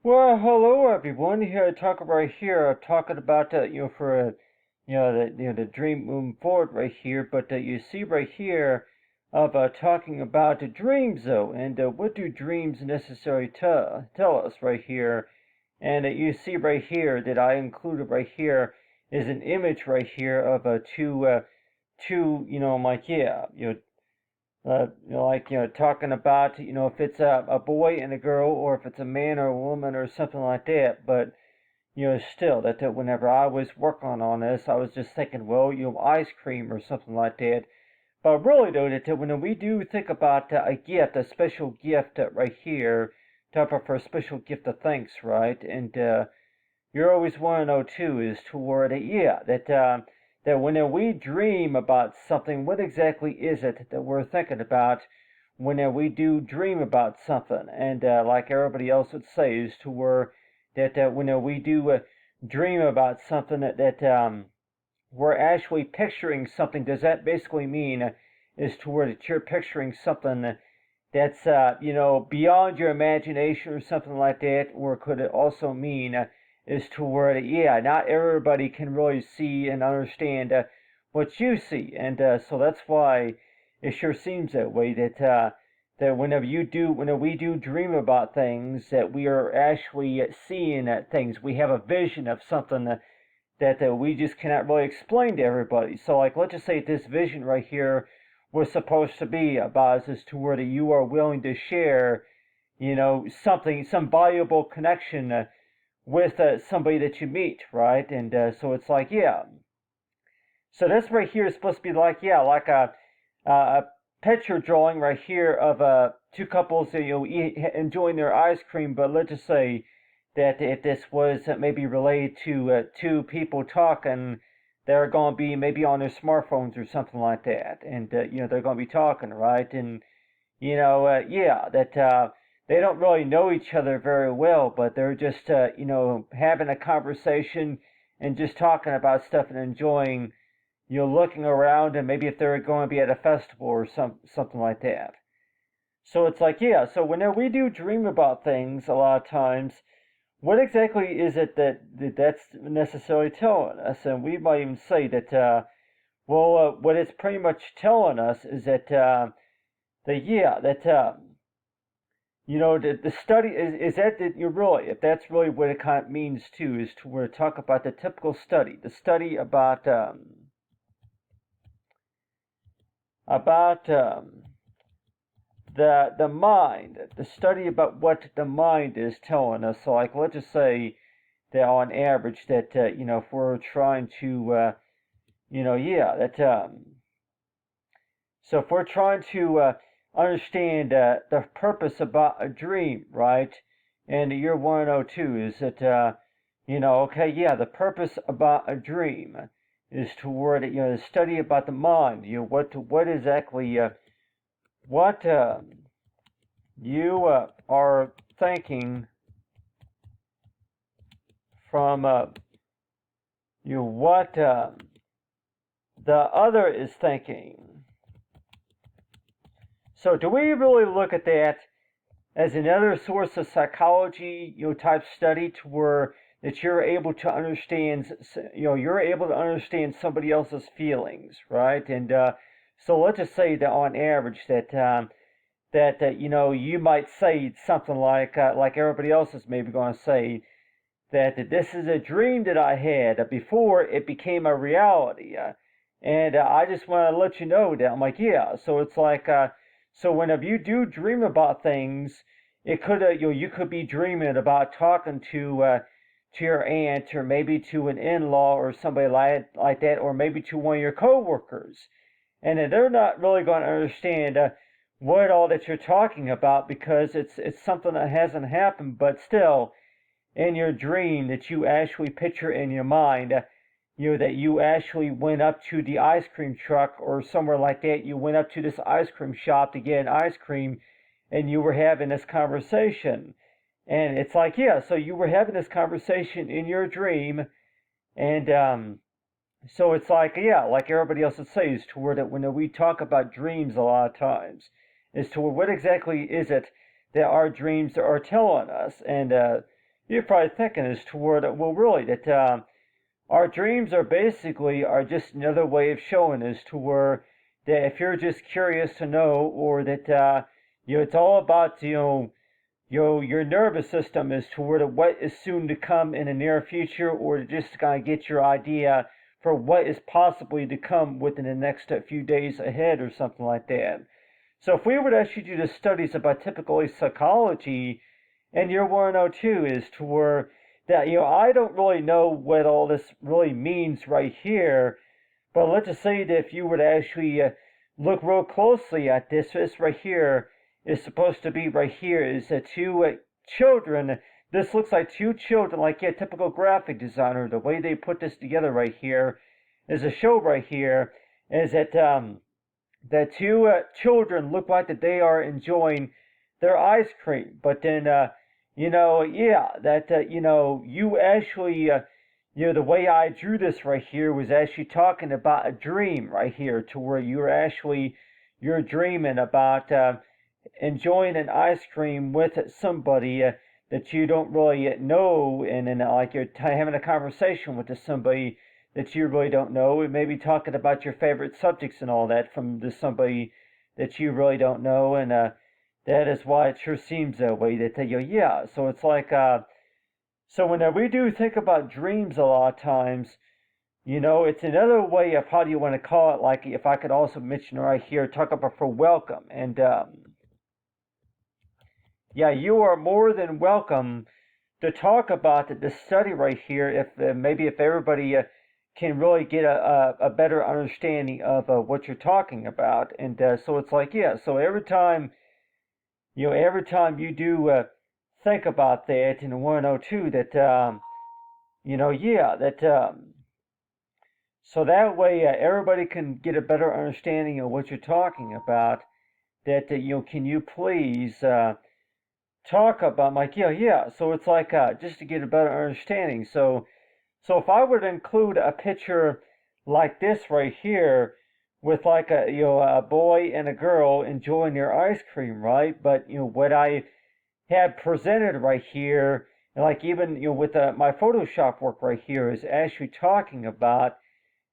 Well, hello everyone. Here, talk right here. Talking about for the dream moving forward right here. But you see right here of talking about the dreams though, and what do dreams necessarily tell us right here? And you see right here that I included right here is an image right here of two like talking about, if it's a boy and a girl, or if it's a man or a woman or something like that. But, still, that whenever I was working on this, I was just thinking, well, ice cream or something like that. But really, though, that when we do think about a gift, a special gift right here, type of for a special gift of thanks, right? And you always want to know too is toward it, yeah, that when we dream about something, what exactly is it that we're thinking about when we do dream about something? And like everybody else would say, is to where that when we do dream about something that we're actually picturing something. Does that basically mean is to where that you're picturing something that's beyond your imagination or something like that, or could it also mean is to where yeah, not everybody can really see and understand what you see, and so that's why it sure seems that way. That whenever we do dream about things, that we are actually seeing things. We have a vision of something that we just cannot really explain to everybody. So, like, let's just say this vision right here was supposed to be about as to where you are willing to share, something, some valuable connection with somebody that you meet, right? And so it's like, yeah. So this right here is supposed to be like, yeah, like a picture drawing right here of two couples, enjoying their ice cream. But let's just say that if this was maybe related to two people talking, they're going to be maybe on their smartphones or something like that, and they're going to be talking, right? And yeah, that they don't really know each other very well, but they're just having a conversation and just talking about stuff and enjoying, looking around, and maybe if they're going to be at a festival or something like that. So it's like, yeah, so whenever we do dream about things, a lot of times, what exactly is it that's necessarily telling us? And we might even say that, what it's pretty much telling us is that the study is that you're really, if that's really what it kind of means too, is to where talk about the typical study, the study about the mind, the study about what the mind is telling us. So, like, let's just say that on average, that if we're trying to, yeah, that so if we're trying to understand the purpose about a dream, right? And year 102 is that, okay, yeah, the purpose about a dream is toward, the study about the mind, what exactly, what you are thinking from, what the other is thinking. So do we really look at that as another source of psychology, type study to where that you're able to understand, you're able to understand somebody else's feelings, right? And so let's just say that on average that you might say something like everybody else is maybe going to say that this is a dream that I had before it became a reality. And I just want to let you know that I'm like, yeah. So it's like, so whenever you do dream about things, it could, you could be dreaming about talking to your aunt, or maybe to an in-law or somebody like that, or maybe to one of your coworkers, and they're not really going to understand what all that you're talking about, because it's something that hasn't happened, but still in your dream that you actually picture in your mind, that you actually went up to the ice cream truck or somewhere like that. You went up to this ice cream shop to get an ice cream, and you were having this conversation. And it's like, yeah, so you were having this conversation in your dream, and so it's like, yeah, like everybody else would say, is to where that when we talk about dreams a lot of times, is to what exactly is it that our dreams are telling us. And you're probably thinking is toward, well, really, that our dreams are just another way of showing us to where that if you're just curious to know, or that it's all about your nervous system is toward what is soon to come in the near future, or to just kind of get your idea for what is possibly to come within the next few days ahead, or something like that. So if we were to actually do the studies about typically psychology, and your 102 is to where that I don't really know what all this really means right here, but let's just say that if you were to actually look real closely at this right here is supposed to be right here is two children. This looks like two children, like a typical graphic designer. The way they put this together right here is a show right here is that two children look like that they are enjoying their ice cream, but then yeah, that you actually the way I drew this right here was actually talking about a dream right here, to where you're dreaming about enjoying an ice cream with somebody that you don't really know, and then like you're having a conversation with somebody that you really don't know, and maybe talking about your favorite subjects and all that from somebody that you really don't know, and that is why it sure seems that way. That they go, yeah. So it's like, so when we do think about dreams, a lot of times, it's another way of how do you want to call it. Like if I could also mention right here, talk about for welcome, and yeah, you are more than welcome to talk about the study right here. If maybe if everybody can really get a better understanding of what you're talking about, and so it's like, yeah. So every time you do think about that in 102, that yeah, that so that way everybody can get a better understanding of what you're talking about. That can you please talk about? I'm like, yeah. So it's like just to get a better understanding. So if I were to include a picture like this right here, with like a boy and a girl enjoying their ice cream, right? But what I have presented right here, and like even with my Photoshop work right here, is actually talking about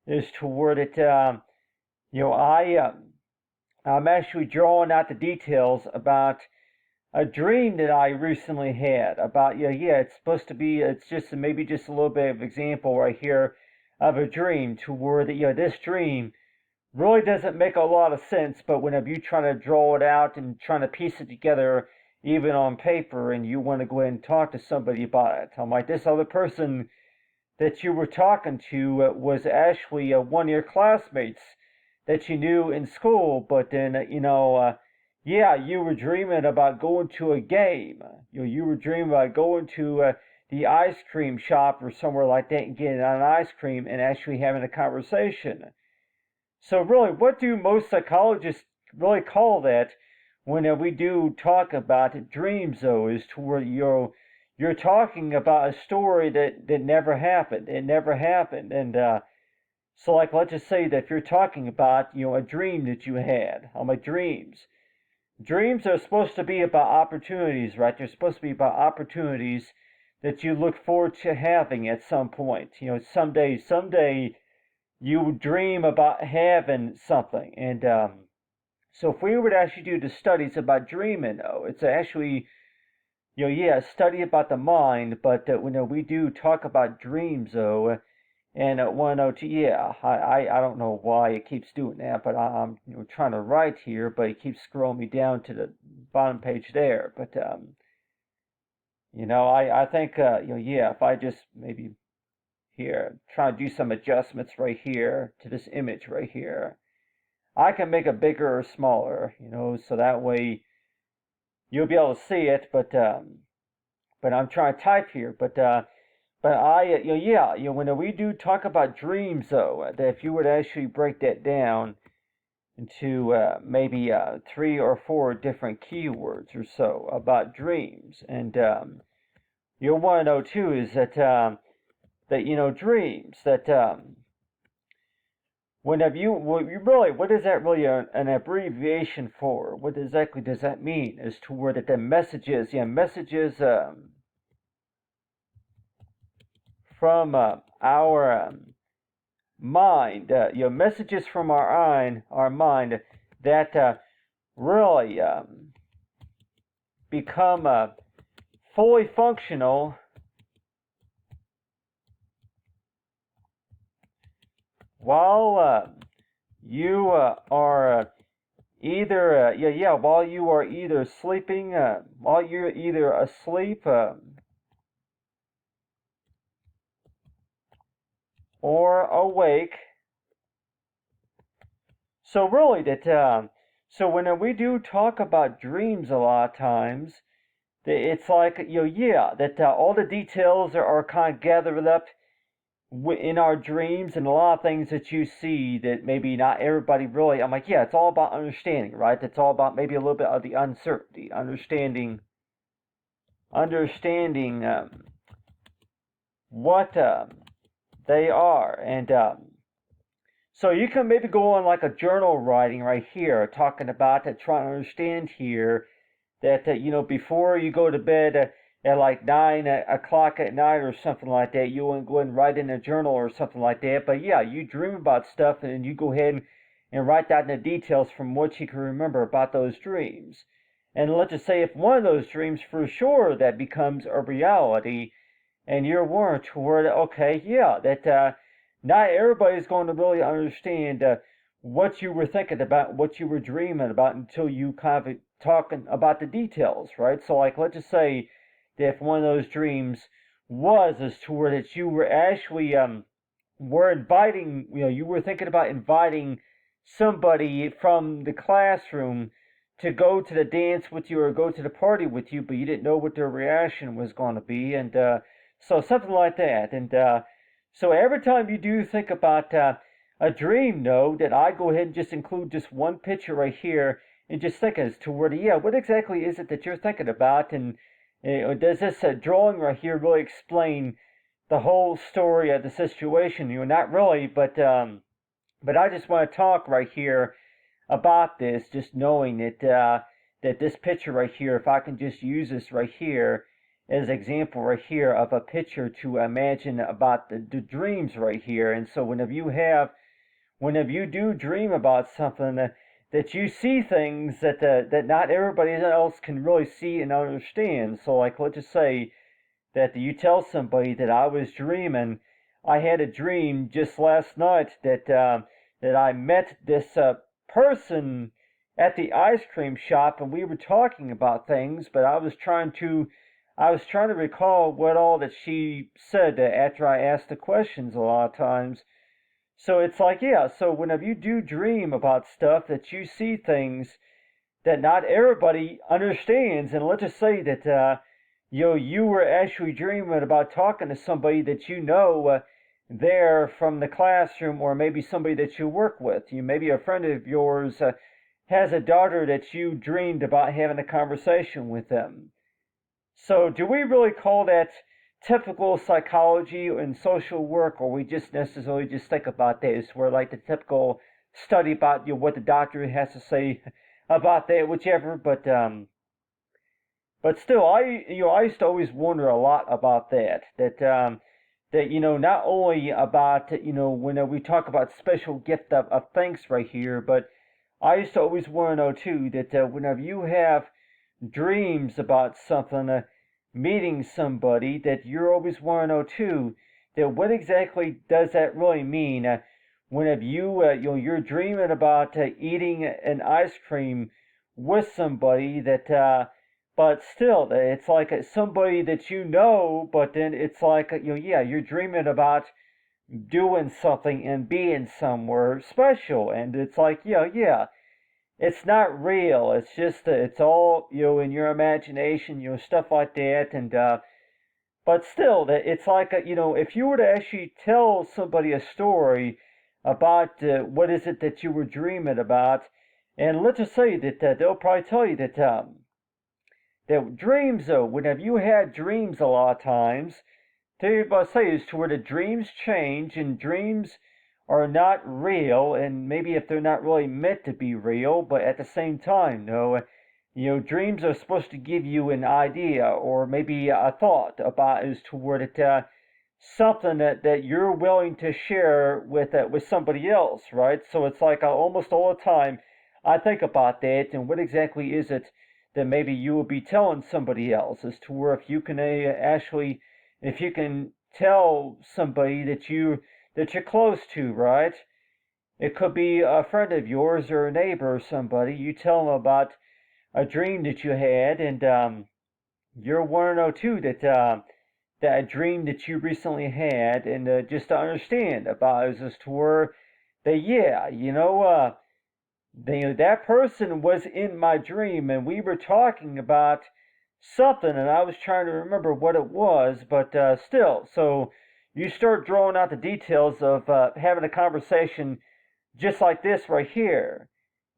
is toward it. I'm actually drawing out the details about a dream that I recently had about, it's supposed to be, it's just maybe just a little bit of example right here of a dream, to where that this dream really doesn't make a lot of sense, but whenever you try to draw it out and trying to piece it together, even on paper, and you want to go ahead and talk to somebody about it, I'm like, this other person that you were talking to was actually one of your classmates that you knew in school, but then yeah, you were dreaming about going to a game. You were dreaming about going to the ice cream shop or somewhere like that and getting an ice cream and actually having a conversation. So really, what do most psychologists really call that when we do talk about dreams? Though, is to where you're talking about a story that never happened. It never happened, and so like let's just say that if you're talking about a dream that you had. My dreams. Dreams are supposed to be about opportunities, right? They're supposed to be about opportunities that you look forward to having at some point. Someday you dream about having something. And so if we were to actually do the studies about dreaming, though, it's actually, yeah, a study about the mind, but when we do talk about dreams, though, and 102, yeah, I don't know why it keeps doing that, but I'm trying to write here, but it keeps scrolling me down to the bottom page there. But I think yeah, if I just maybe here try to do some adjustments right here to this image right here, I can make it bigger or smaller, so that way you'll be able to see it. But I'm trying to type here, but I, yeah, when we do talk about dreams, though, that if you would actually break that down into maybe 3 or 4 different keywords or so about dreams, and you'll want to know too is that dreams that whenever you really, what is that really an abbreviation for? What exactly does that mean? As to where that the messages, messages. from our mind, messages from our mind that really become fully functional while you are while you are either sleeping, while you're either asleep or awake. So really, so when we do talk about dreams, a lot of times, it's like that all the details are kind of gathered up in our dreams, and a lot of things that you see that maybe not everybody really. I'm like, yeah, it's all about understanding, right? It's all about maybe a little bit of the uncertainty, understanding what they are, and so you can maybe go on like a journal writing right here, talking about that, trying to understand here that before you go to bed at like 9 o'clock at night or something like that, you want to go ahead and write in a journal or something like that. But yeah, you dream about stuff and you go ahead and write down the details from what you can remember about those dreams. And let's just say if one of those dreams for sure that becomes a reality, and you're warned toward okay, yeah, that not everybody's going to really understand what you were thinking about, what you were dreaming about until you kind of talking about the details, right? So like let's just say that if one of those dreams was as to where that you were actually were inviting, you were thinking about inviting somebody from the classroom to go to the dance with you or go to the party with you, but you didn't know what their reaction was going to be, and so something like that. And so every time you do think about a dream, know that I go ahead and just include just one picture right here and just think as to where what exactly is it that you're thinking about, and does this drawing right here really explain the whole story of the situation? Not really, but I just want to talk right here about this, just knowing that this picture right here, if I can just use this right here as an example right here of a picture to imagine about the dreams right here. And so whenever you do dream about something, that you see things that not everybody else can really see and understand. So like let's just say that you tell somebody that I was dreaming. I had a dream just last night that I met this person at the ice cream shop, and we were talking about things, but I was trying to recall what all that she said after I asked the questions a lot of times. So it's like, yeah, so whenever you do dream about stuff, that you see things that not everybody understands, and let's just say that you were actually dreaming about talking to somebody that there from the classroom, or maybe somebody that you work with. Maybe a friend of yours has a daughter that you dreamed about having a conversation with them. So do we really call that typical psychology and social work, or we just necessarily just think about this, where like the typical study about what the doctor has to say about that, whichever. But still, I used to always wonder a lot about that not only about when we talk about special gift of thanks right here, but I used to always want to know too that whenever you have dreams about something, meeting somebody, that you're always want to know too that what exactly does that really mean? Whenever you're dreaming about eating an ice cream with somebody but still, it's like somebody that but then it's like you're dreaming about doing something and being somewhere special, and it's like it's not real. It's just it's all in your imagination, stuff like that, and but still, it's like if you were to actually tell somebody a story about what is it that you were dreaming about, and let's just say that they'll probably tell you that dreams, though, whenever you had dreams, a lot of times, they say is to where the dreams change and dreams are not real, and maybe if they're not really meant to be real, but at the same time, dreams are supposed to give you an idea or maybe a thought about as to where it something that you're willing to share with somebody else, right? So it's like almost all the time I think about that and what exactly is it that maybe you will be telling somebody else, as to where if you can actually, if you can tell somebody that you're close to, right? It could be a friend of yours or a neighbor or somebody. You tell them about a dream that you had, and you're want to know too that dream that you recently had, and just to understand about it, as to where that, yeah, that person was in my dream, and we were talking about something, and I was trying to remember what it was, but still. So you start drawing out the details of having a conversation just like this right here,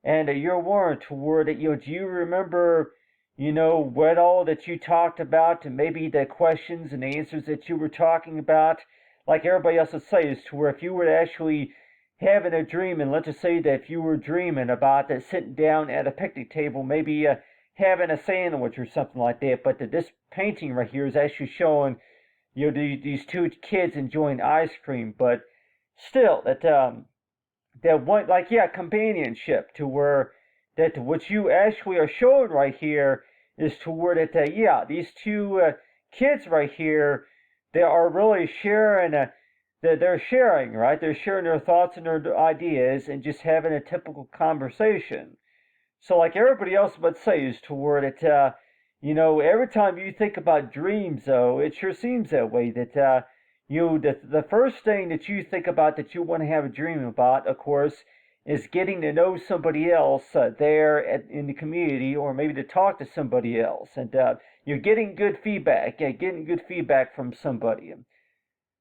and you're warned toward it. Do you remember, what all that you talked about, and maybe the questions and answers that you were talking about, like everybody else would say, is to where if you were actually having a dream, and let's just say that if you were dreaming about that sitting down at a picnic table, maybe having a sandwich or something like that, but this painting right here is actually showing, these two kids enjoying ice cream, but still, that one, like, yeah, companionship, to where that what you actually are showing right here is to where that yeah, these two kids right here, they are really sharing they're sharing, right? They're sharing their thoughts and their ideas and just having a typical conversation. So like everybody else would say, is toward it, every time you think about dreams, though, it sure seems that way, that the first thing that you think about that you want to have a dream about, of course, is getting to know somebody else in the community, or maybe to talk to somebody else, and you're getting good feedback, getting good feedback from somebody.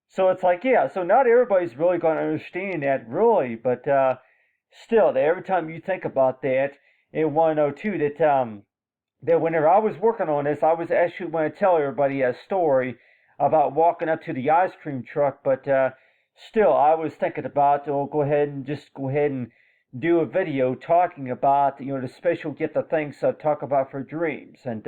So it's like, yeah, so not everybody's really going to understand that, really, but still, every time you think about that, and want to know too that whenever I was working on this, I was actually going to tell everybody a story about walking up to the ice cream truck, but still, I was thinking about, go ahead and do a video talking about, the special gift of things I talk about for dreams, and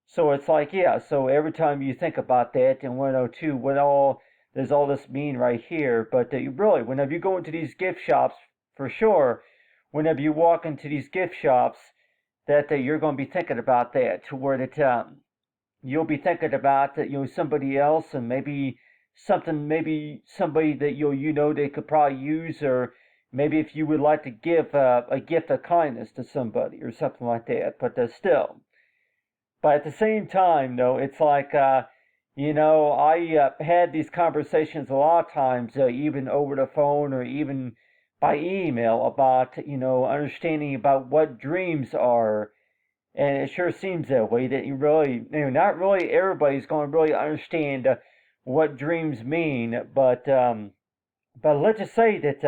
so it's like, yeah, so every time you think about that and want to know too what all does all this mean right here, but you really, whenever you go into these gift shops, for sure, whenever you walk into these gift shops, that you're going to be thinking about that, to where that you'll be thinking about that, somebody else, and maybe somebody that they could probably use, or maybe if you would like to give a gift of kindness to somebody or something like that. But still, but at the same time, though, it's like, I had these conversations a lot of times, even over the phone or even by email, about, understanding about what dreams are. And it sure seems that way, that you really, not really everybody's going to really understand what dreams mean. But let's just say that,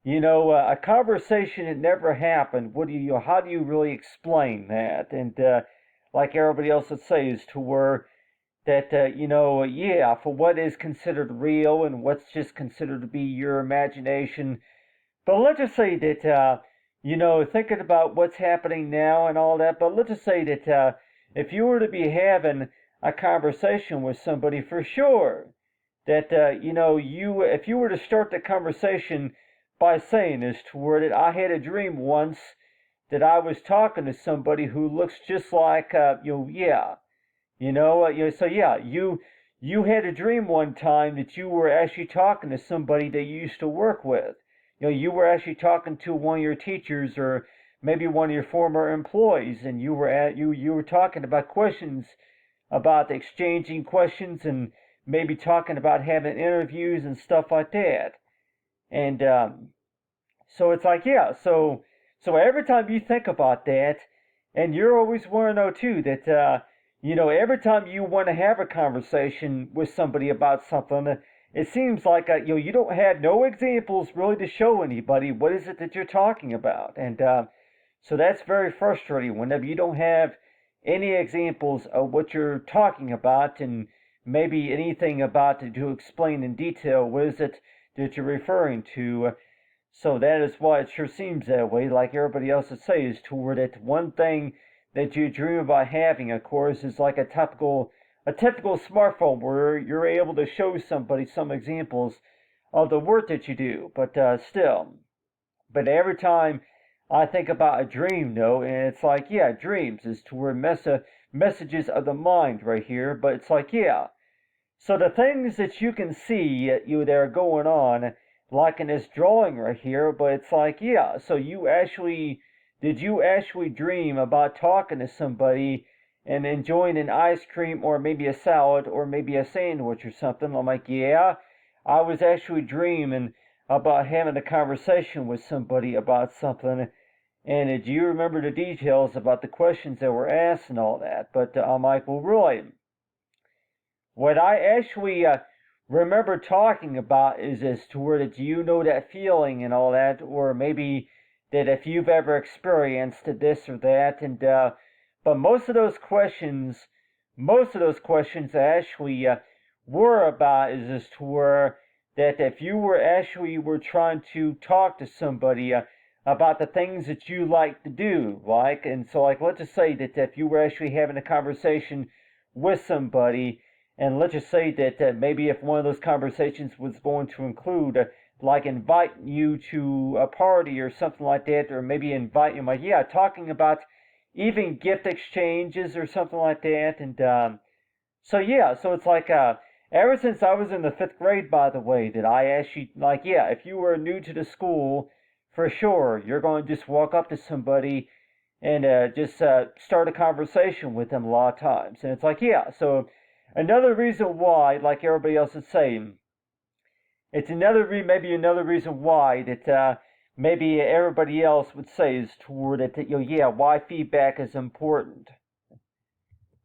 a conversation that never happened. How do you really explain that? And like everybody else would say, is to where that yeah, for what is considered real and what's just considered to be your imagination. But let's just say that thinking about what's happening now and all that. But let's just say that if you were to be having a conversation with somebody, for sure that if you were to start the conversation by saying this, toward it, I had a dream once that I was talking to somebody who looks just like yeah, so yeah, you had a dream one time that you were actually talking to somebody that you used to work with. You were actually talking to one of your teachers, or maybe one of your former employees, and you were talking about questions, about exchanging questions, and maybe talking about having interviews and stuff like that. And so it's like, yeah, so every time you think about that, and you're always want to know too that every time you want to have a conversation with somebody about something, it seems like you don't have no examples really to show anybody what is it that you're talking about, and so that's very frustrating whenever you don't have any examples of what you're talking about, and maybe anything about to explain in detail what is it that you're referring to. So that is why it sure seems that way, like everybody else would say, is toward it. One thing that you dream about having, of course, is like a typical a typical smartphone where you're able to show somebody some examples of the work that you do, but still. But every time I think about a dream, though, and it's like, yeah, dreams is toward messages of the mind right here, but it's like, yeah. So the things that you can see that are going on, like in this drawing right here, but it's like, yeah, so did you actually dream about talking to somebody and enjoying an ice cream or maybe a salad or maybe a sandwich or something? I'm like, yeah, I was actually dreaming about having a conversation with somebody about something. And do you remember the details about the questions that were asked and all that? But I'm like, well, really, what I actually remember talking about is as to where do you know that feeling and all that, or maybe that if you've ever experienced this or that, and but most of those questions actually were about is as to where that if you were trying to talk to somebody about the things that you like to do, like, and so like let's just say that if you were actually having a conversation with somebody, and let's just say that maybe if one of those conversations was going to include like inviting you to a party or something like that, or maybe invite you, like, yeah, talking about even gift exchanges or something like that, and so yeah, so it's like ever since I was in the 5th grade, by the way, that I actually like, yeah, if you were new to the school, for sure you're going to just walk up to somebody and just start a conversation with them a lot of times, and it's like, yeah, so another reason why, like everybody else is saying, it's maybe another reason why that maybe everybody else would say is toward it that, yeah, why feedback is important.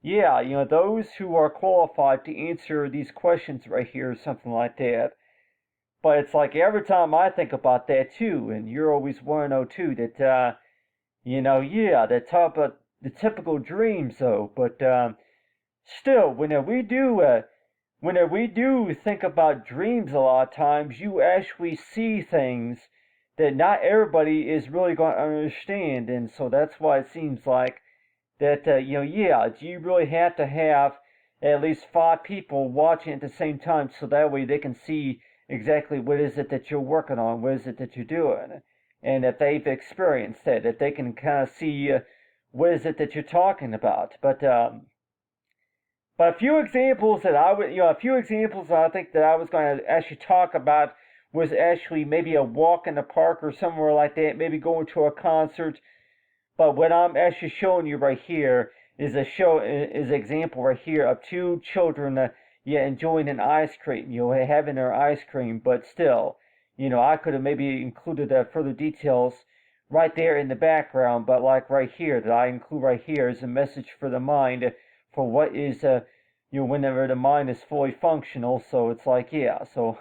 Yeah, those who are qualified to answer these questions right here, something like that. But it's like every time I think about that too, and you're always want to know too that yeah, the typical dreams though, but still, whenever we do think about dreams, a lot of times you actually see things that not everybody is really going to understand, and so that's why it seems like that yeah, do you really have to have at least 5 people watching at the same time so that way they can see exactly what is it that you're working on, what is it that you're doing, and if they've experienced it, if they can kind of see what is it that you're talking about. But a few examples that a few examples that I think that I was going to actually talk about was actually maybe a walk in the park or somewhere like that, maybe going to a concert. But what I'm actually showing you right here is an example right here of 2 children, yeah, enjoying an ice cream, having their ice cream. But still, I could have maybe included further details right there in the background. But like right here, that I include right here is a message for the mind for what is whenever the mind is fully functional. So it's like, yeah, so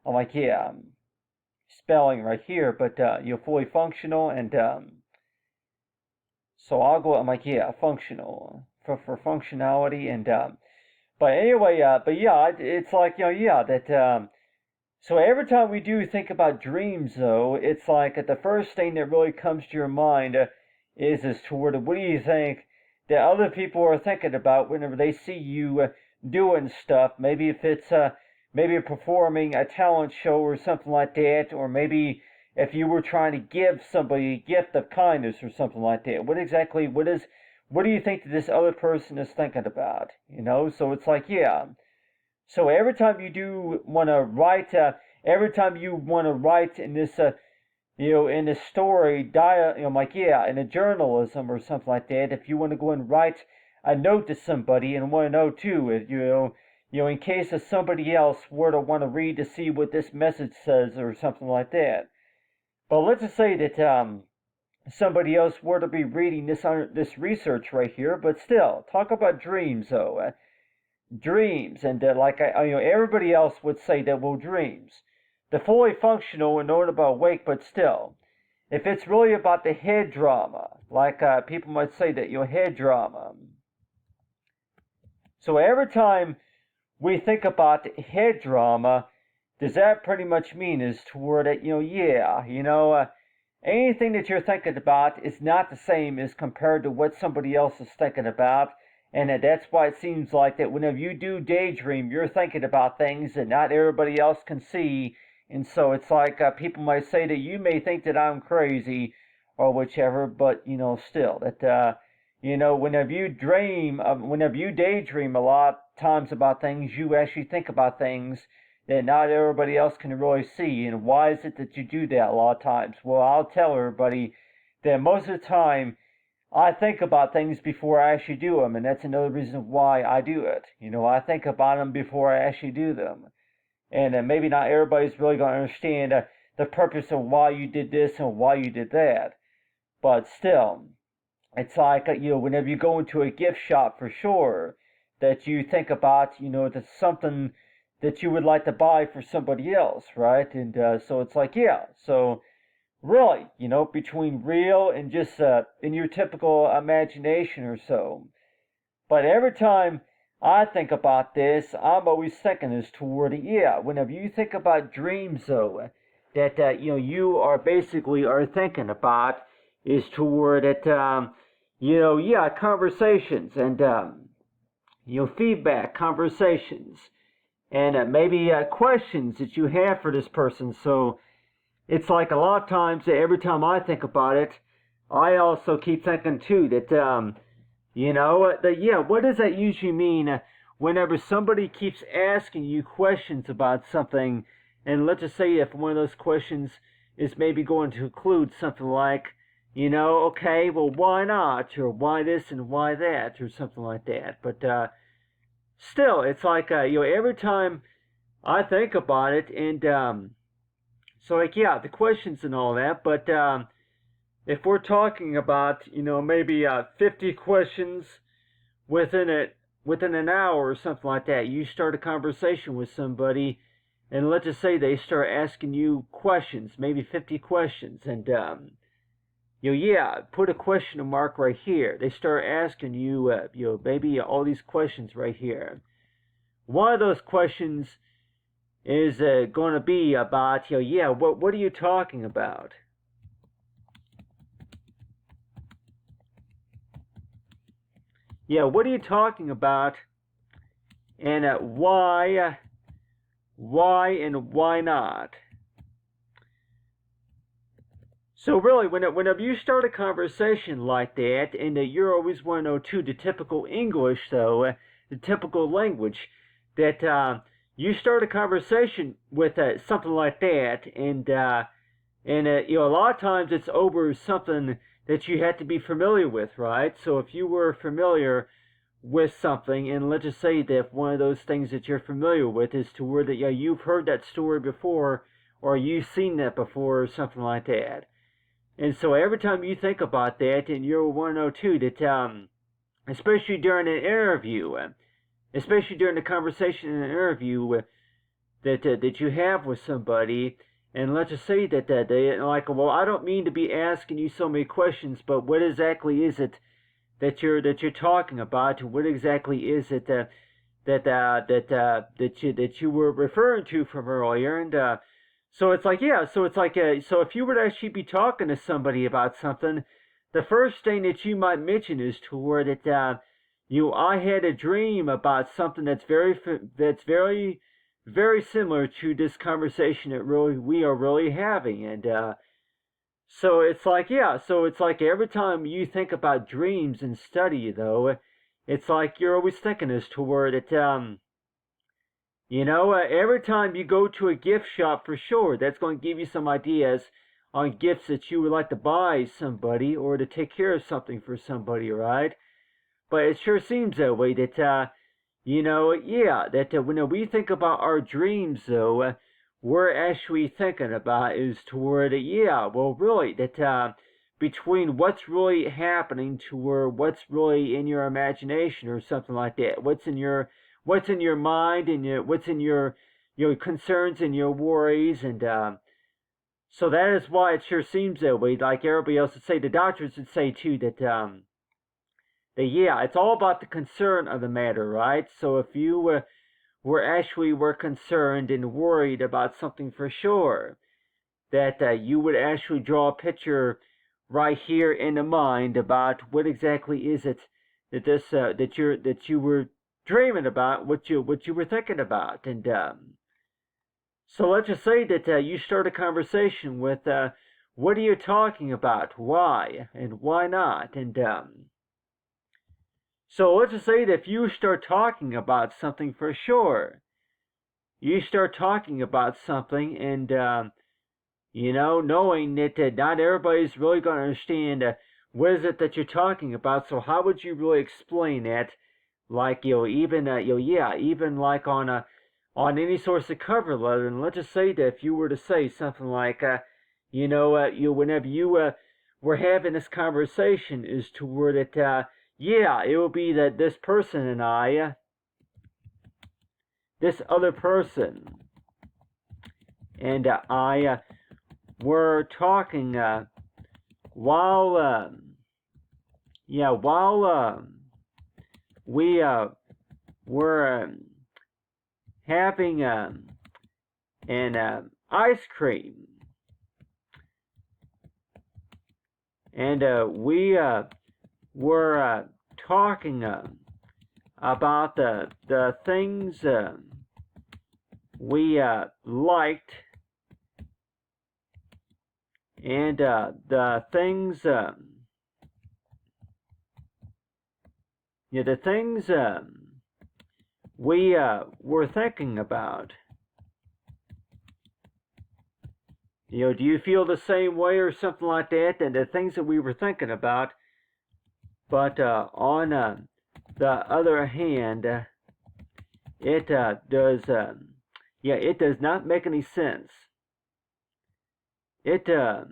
I'm like, yeah, spelling right here, but fully functional, and so I'll go. I'm like, yeah, functional for functionality, and but anyway, but yeah, it's like, yeah, that so every time we do think about dreams, though, it's like the first thing that really comes to your mind is toward what do you think that other people are thinking about whenever they see you doing stuff? Maybe if it's maybe performing a talent show or something like that, or maybe if you were trying to give somebody a gift of kindness or something like that. What do you think that this other person is thinking about? So it's like, yeah. So every time you do want to write, in this, in this story, like, yeah, in a journalism or something like that, if you want to go and write a note to somebody and want to know too, in case if somebody else were to want to read to see what this message says or something like that. But let's just say that somebody else were to be reading this research right here, but still, talk about dreams though. Dreams, and like everybody else would say that, well, dreams, they're fully functional and knowing about awake, but still, if it's really about the head drama, like people might say that head drama. So every time we think about the head drama, does that pretty much mean is toward it? Yeah, anything that you're thinking about is not the same as compared to what somebody else is thinking about, And that's why it seems like that whenever you do daydream, you're thinking about things that not everybody else can see. And so it's like people might say that you may think that I'm crazy or whichever, but still that whenever you whenever you daydream a lot of times about things, you actually think about things that not everybody else can really see. And why is it that you do that a lot of times? Well, I'll tell everybody that most of the time I think about things before I actually do them, and that's another reason why I do it. I think about them before I actually do them. And maybe not everybody's really going to understand the purpose of why you did this and why you did that. But still, it's like, whenever you go into a gift shop for sure, that you think about, that's something that you would like to buy for somebody else, right? And so it's like, yeah. So really, between real and just in your typical imagination or so. But every time I think about this, I'm always thinking is toward whenever you think about dreams though, that you are basically are thinking about is toward it, conversations and feedback, conversations, and maybe questions that you have for this person. So it's like a lot of times, every time I think about it, I also keep thinking too that, what does that usually mean whenever somebody keeps asking you questions about something? And let's just say if one of those questions is maybe going to include something like, okay, well, why not? Or why this and why that? Or something like that. But still, it's like, every time I think about it and, so the questions and all that, but if we're talking about, maybe 50 questions within an hour or something like that, you start a conversation with somebody, and let's just say they start asking you questions, maybe 50 questions, and put a question mark right here. They start asking you, maybe all these questions right here. One of those questions is going to be about, what are you talking about? What are you talking about? And why and why not? So really, whenever you start a conversation like that, and you're always want to know too, the typical English though, the typical language, that you start a conversation with something like that, and a lot of times it's over something that you have to be familiar with, right? So if you were familiar with something, and let's just say that one of those things that you're familiar with is to where that you've heard that story before, or you've seen that before, or something like that. And so every time you think about that, and you'll want to know too that especially during an interview, especially during the conversation in an interview that you have with somebody, and let's just say that they like, well, I don't mean to be asking you so many questions, but what exactly is it that you're talking about? What exactly is it that you were referring to from earlier? And so it's like, so if you were to actually be talking to somebody about something, the first thing that you might mention is toward it, I had a dream about something that's very, very similar to this conversation that we are really having. And so it's like, every time you think about dreams and study, though, it's like you're always thinking as toward it, every time you go to a gift shop for sure, that's going to give you some ideas on gifts that you would like to buy somebody or to take care of something for somebody, right? But it sure seems that way that, that when we think about our dreams, though, we're actually thinking about is toward, really, that between what's really happening to what's really in your imagination or something like that, what's in your mind and what's in your concerns and your worries, and so that is why it sure seems that way. Like everybody else would say, the doctors would say too that it's all about the concern of the matter, right? So if you were concerned and worried about something for sure, that you would actually draw a picture right here in the mind about what exactly is it that you were dreaming about, what you were thinking about. And so let's just say that you start a conversation with, what are you talking about? Why? And why not? And so let's just say that if you start talking about something for sure, you start talking about something, and knowing that not everybody's really going to understand what is it that you're talking about. So how would you really explain that? Like even even like on any source of cover letter. And let's just say that if you were to say something like, whenever you were having this conversation, is toward it, it will be that this person and I, this other person, and I were talking while we were having an ice cream, and we were talking about the things we liked, and the things the things we were thinking about. Do you feel the same way or something like that? And the things that we were thinking about. But on the other hand, it does it does not make any sense. It does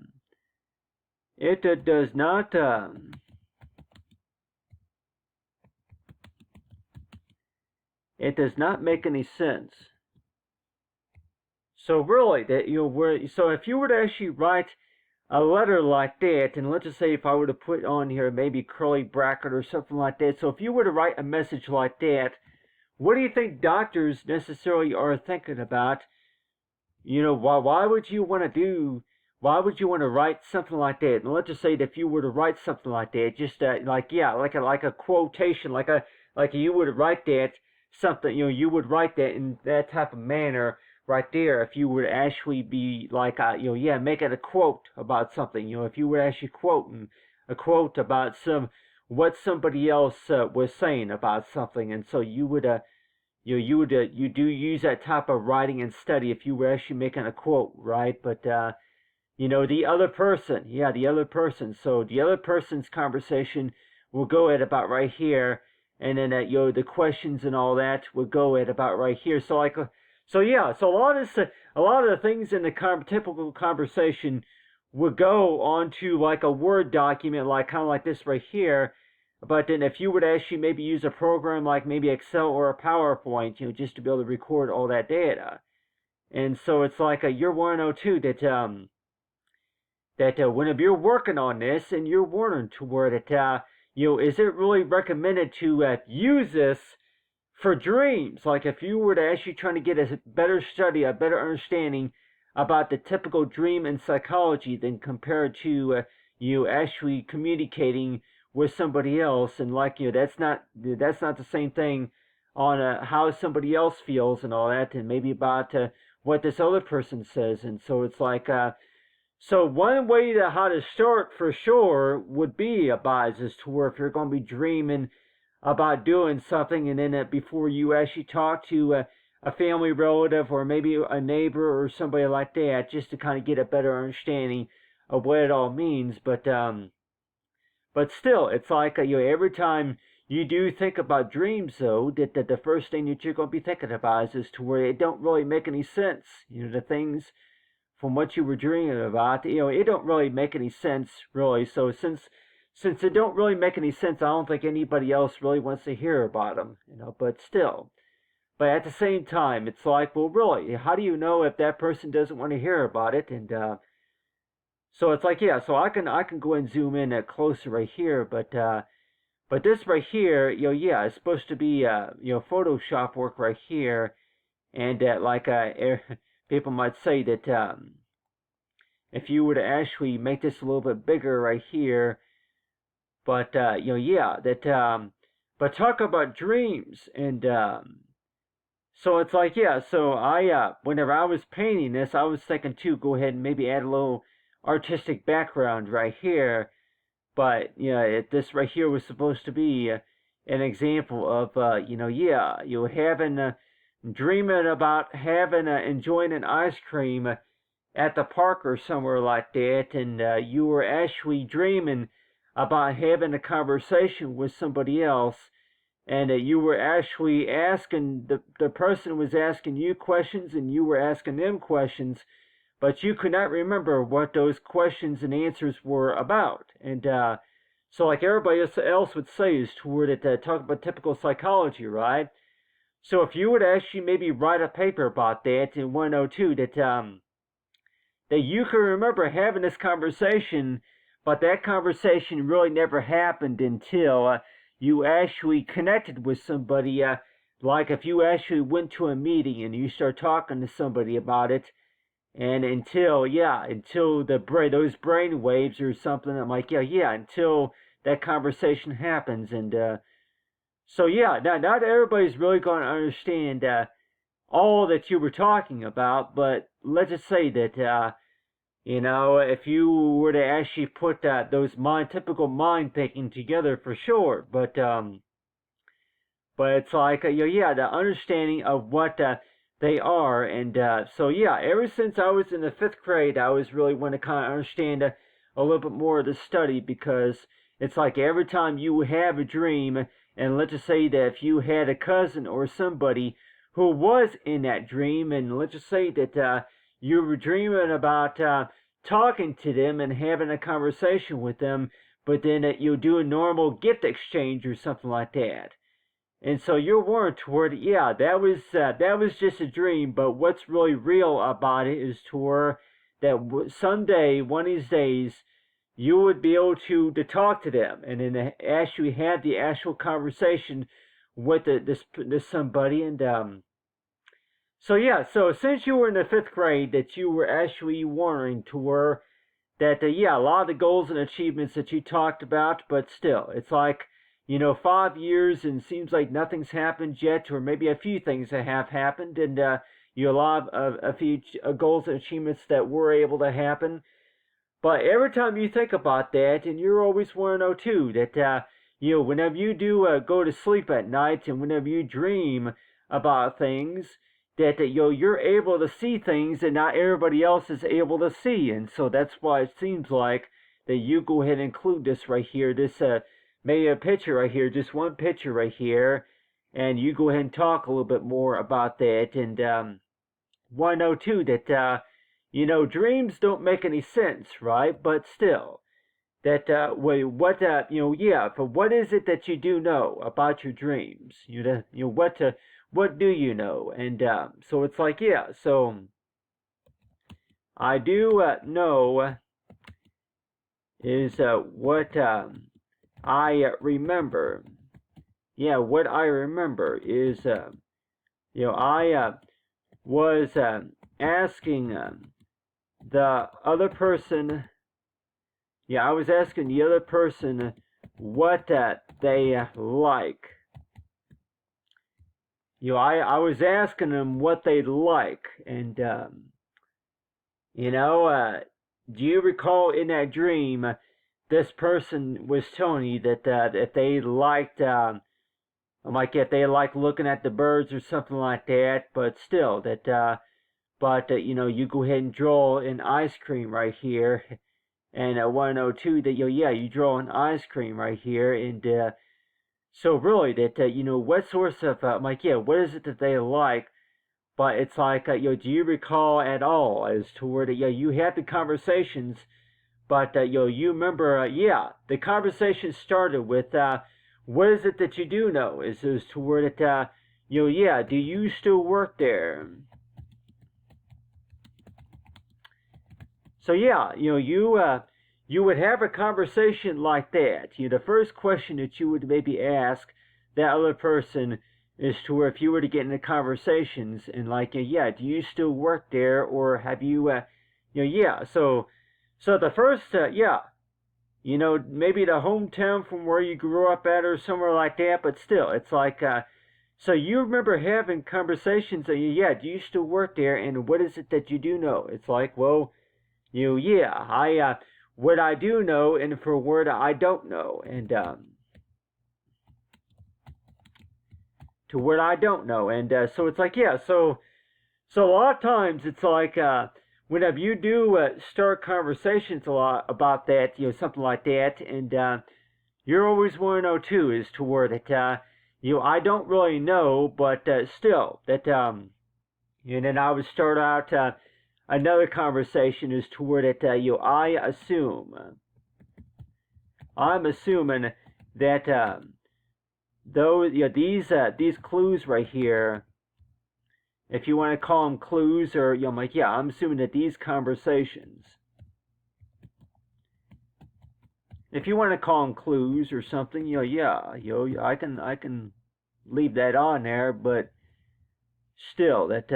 not it does not make any sense. So really, so if you were to actually write a letter like that, and let's just say if I were to put on here maybe curly bracket or something like that, so if you were to write a message like that, what do you think doctors necessarily are thinking about? Why would you want to write something like that? And let's just say that if you were to write something like that, just like a quotation, like you would write that something, you would write that in that type of manner right there. If you would actually be like, making a quote about something, if you were actually quoting a quote about what somebody else was saying about something, and so you do use that type of writing and study if you were actually making a quote, right? But the other person. So the other person's conversation will go at about right here, and then the questions and all that would go at about right here. So so a lot of the things in the typical conversation would go onto like a Word document, like kind of like this right here. But then if you would actually maybe use a program like maybe Excel or a PowerPoint, just to be able to record all that data. And so it's like you're wanting to know too that whenever you're working on this and you're wanting toward it, is it really recommended to use this for dreams? Like if you were to actually trying to get a better study, a better understanding about the typical dream in psychology than compared to you actually communicating with somebody else, and like that's not the same thing on how somebody else feels and all that, and maybe about what this other person says. And so it's like so one way to how to start for sure would be advised as to where if you're going to be dreaming about doing something, and then before you actually talk to a family relative or maybe a neighbor or somebody like that, just to kind of get a better understanding of what it all means. But still, it's like every time you do think about dreams, though, that the first thing that you're going to be thinking about is to where it don't really make any sense. The things from what you were dreaming about, it don't really make any sense, really. So since it don't really make any sense, I don't think anybody else really wants to hear about them, but still. But at the same time, it's like, well, really, how do you know if that person doesn't want to hear about it? And so it's like, so I can go and zoom in closer right here, but this right here, it's supposed to be Photoshop work right here, and people might say that if you were to actually make this a little bit bigger right here, but but talk about dreams. And so it's like, yeah, so whenever I was painting this, I was thinking to go ahead and maybe add a little artistic background right here. But, this right here was supposed to be an example of, you having, dreaming about having, enjoying an ice cream at the park or somewhere like that, and you were actually dreaming about having a conversation with somebody else, and you were actually asking, the person was asking you questions and you were asking them questions, but you could not remember what those questions and answers were about. And so like everybody else would say is toward it, talk about typical psychology, right? So if you would actually maybe write a paper about that in 102, that you can remember having this conversation, but that conversation really never happened until you actually connected with somebody. Like if you actually went to a meeting and you start talking to somebody about it, and until those brain waves or something, I'm like, until that conversation happens. And so not everybody's really going to understand all that you were talking about, but let's just say that if you were to actually put those typical mind thinking together, for sure. But it's like the understanding of what they are. And so ever since I was in the 5th grade, I was really want to kind of understand a little bit more of the study, because it's like every time you have a dream, and let's just say that if you had a cousin or somebody who was in that dream, and let's just say that you were dreaming about talking to them and having a conversation with them, but then you do a normal gift exchange or something like that. And so you're warned toward, that was just a dream, but what's really real about it is toward that someday, one of these days, you would be able to talk to them and then actually have the actual conversation with this somebody. And so since you were in the 5th grade, that you were actually warning toward that a lot of the goals and achievements that you talked about, but still, it's like, 5 years and seems like nothing's happened yet, or maybe a few things that have happened, and you a lot of a few goals and achievements that were able to happen. But every time you think about that, and you're always want to know too that whenever you do go to sleep at night, and whenever you dream about things, that you're able to see things that not everybody else is able to see. And so that's why it seems like that you go ahead and include this right here, this maybe a picture right here, just one picture right here, and you go ahead and talk a little bit more about that. And want to know too that dreams don't make any sense, right? But still, that but what is it that you do know about your dreams? What do you know? And so it's like, so I do know is what I remember. What I remember is, I was asking the other person, I was asking the other person what they like. I was asking them what they like, and do you recall in that dream, this person was telling you that if they liked, if they like looking at the birds or something like that, but still that, you go ahead and draw an ice cream right here, and I want to know too that you draw an ice cream right here, and so really that what sorts of what is it that they like? But it's like do you recall at all as to where that you had the conversations, but you remember the conversation started with what is it that you do know? Is to where that do you still work there? So you would have a conversation like that. The first question that you would maybe ask that other person is to where if you were to get into conversations and do you still work there, or have you So the first maybe the hometown from where you grew up at or somewhere like that, but still, it's like, so you remember having conversations, and yeah, do you still work there, and what is it that you do know? It's like, well, yeah, what I do know, and for what I don't know, and, to what I don't know, and, so it's like, yeah, so a lot of times it's like, whenever you do start conversations a lot about that, something like that, and you're always want to know too, is to where that I don't really know, but still that and then I would start out another conversation is to where that I'm assuming that those these clues right here, if you want to call them clues, or I'm like, yeah, I'm assuming that these conversations, if you want to call them clues or something, yeah, I can leave that on there, but still, that,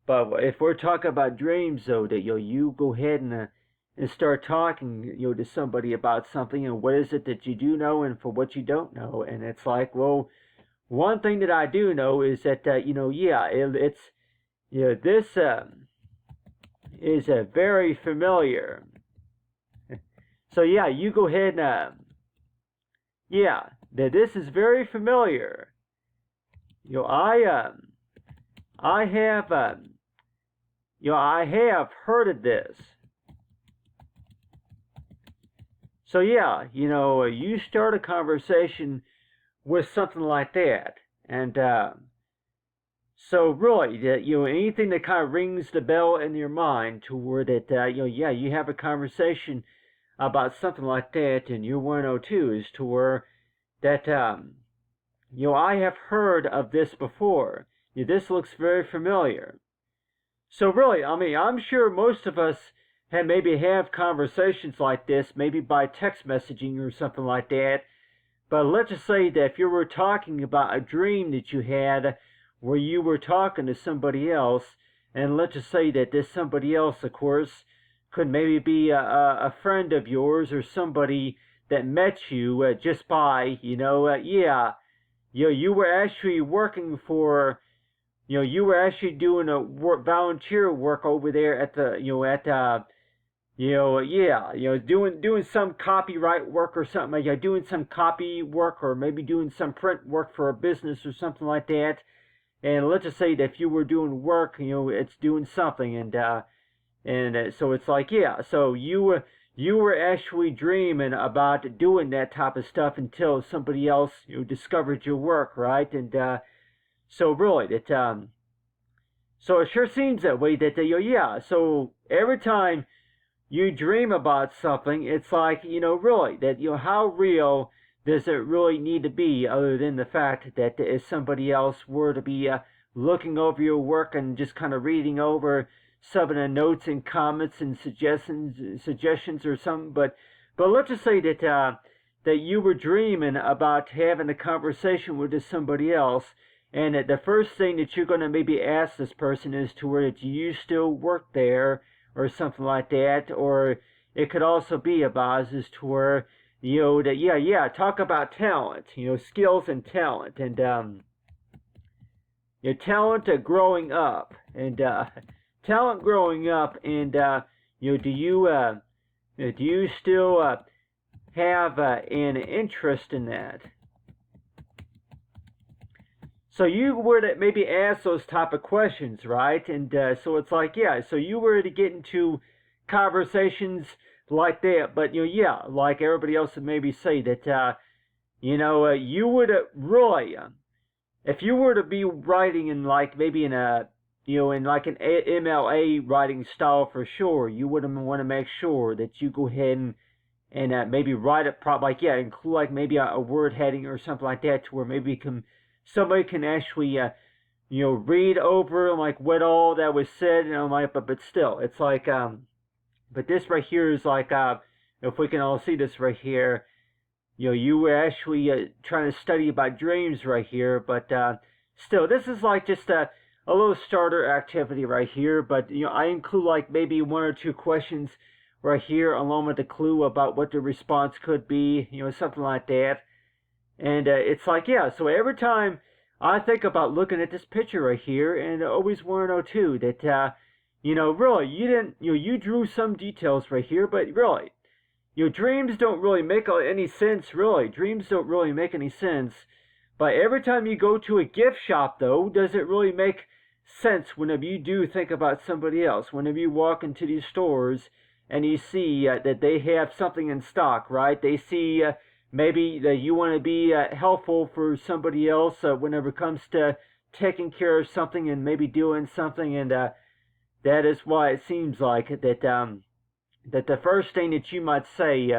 but if we're talking about dreams, though, that you go ahead and start talking, to somebody about something, and what is it that you do know, and for what you don't know, and it's like, well, one thing that I do know is that, yeah, it's, this is very familiar. So, yeah, you go ahead and, yeah, this is very familiar. I have, I have heard of this. So, yeah, you start a conversation with something like that, and so really, that anything that kind of rings the bell in your mind to where that yeah, you have a conversation about something like that, and you want to know too is to where that I have heard of this before. This looks very familiar. So really, I mean, I'm sure most of us maybe have conversations like this, maybe by text messaging or something like that. But let's just say that if you were talking about a dream that you had where you were talking to somebody else, and let's just say that this somebody else, of course, could maybe be a friend of yours or somebody that met you just by, yeah, you were actually working for, you were actually doing a volunteer work over there at the, yeah, doing some copyright work or something, like doing some copy work, or maybe doing some print work for a business or something like that. And let's just say that if you were doing work, it's doing something, and so it's like, yeah, so you were actually dreaming about doing that type of stuff until somebody else discovered your work, right? And so really, so it sure seems that way that yeah. So every time you dream about something, it's like, really, that, how real does it really need to be, other than the fact that if somebody else were to be looking over your work and just kind of reading over some of the notes and comments and suggestions or something, but let's just say that that you were dreaming about having a conversation with somebody else, and that the first thing that you're going to maybe ask this person is to where, do you still work there, or something like that, or it could also be about is to where, that, yeah, talk about talent, skills and talent, and your talent growing up, and talent growing up, and do you still have an interest in that? So you were to maybe ask those type of questions, right? And so it's like, yeah, so you were to get into conversations like that, but yeah, like everybody else would maybe say that, you would really, if you were to be writing in like maybe in a, in like an MLA writing style for sure, you would want to make sure that you go ahead and maybe write it like, yeah, include like maybe a word heading or something like that, to where maybe somebody can actually read over like what all that was said, and I'm like, but still, it's like but this right here is like if we can all see this right here, you were actually trying to study about dreams right here, but still, this is like just a little starter activity right here, but I include like maybe one or two questions right here, along with the clue about what the response could be, something like that. And it's like, yeah, so every time I think about looking at this picture right here, and I always want to know too that, really, you didn't, you drew some details right here, but really, dreams don't really make any sense, really. Dreams don't really make any sense. But every time you go to a gift shop, though, does it really make sense whenever you do think about somebody else? Whenever you walk into these stores and you see that they have something in stock, right? They see maybe that you want to be helpful for somebody else whenever it comes to taking care of something and maybe doing something. And that is why it seems like that the first thing that you might say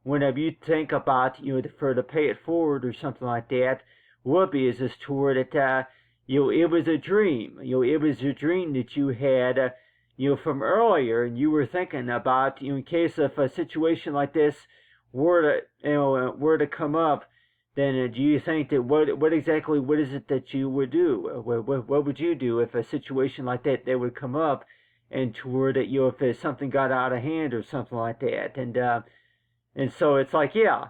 whenever you think about, for to pay it forward or something like that, would be is this tour that, it was a dream. It was a dream that you had, from earlier, and you were thinking about, in case of a situation like this were to come up, then do you think that what is it that you would do? What would you do if a situation like that would come up? And toward it, if something got out of hand or something like that, and so it's like, yeah,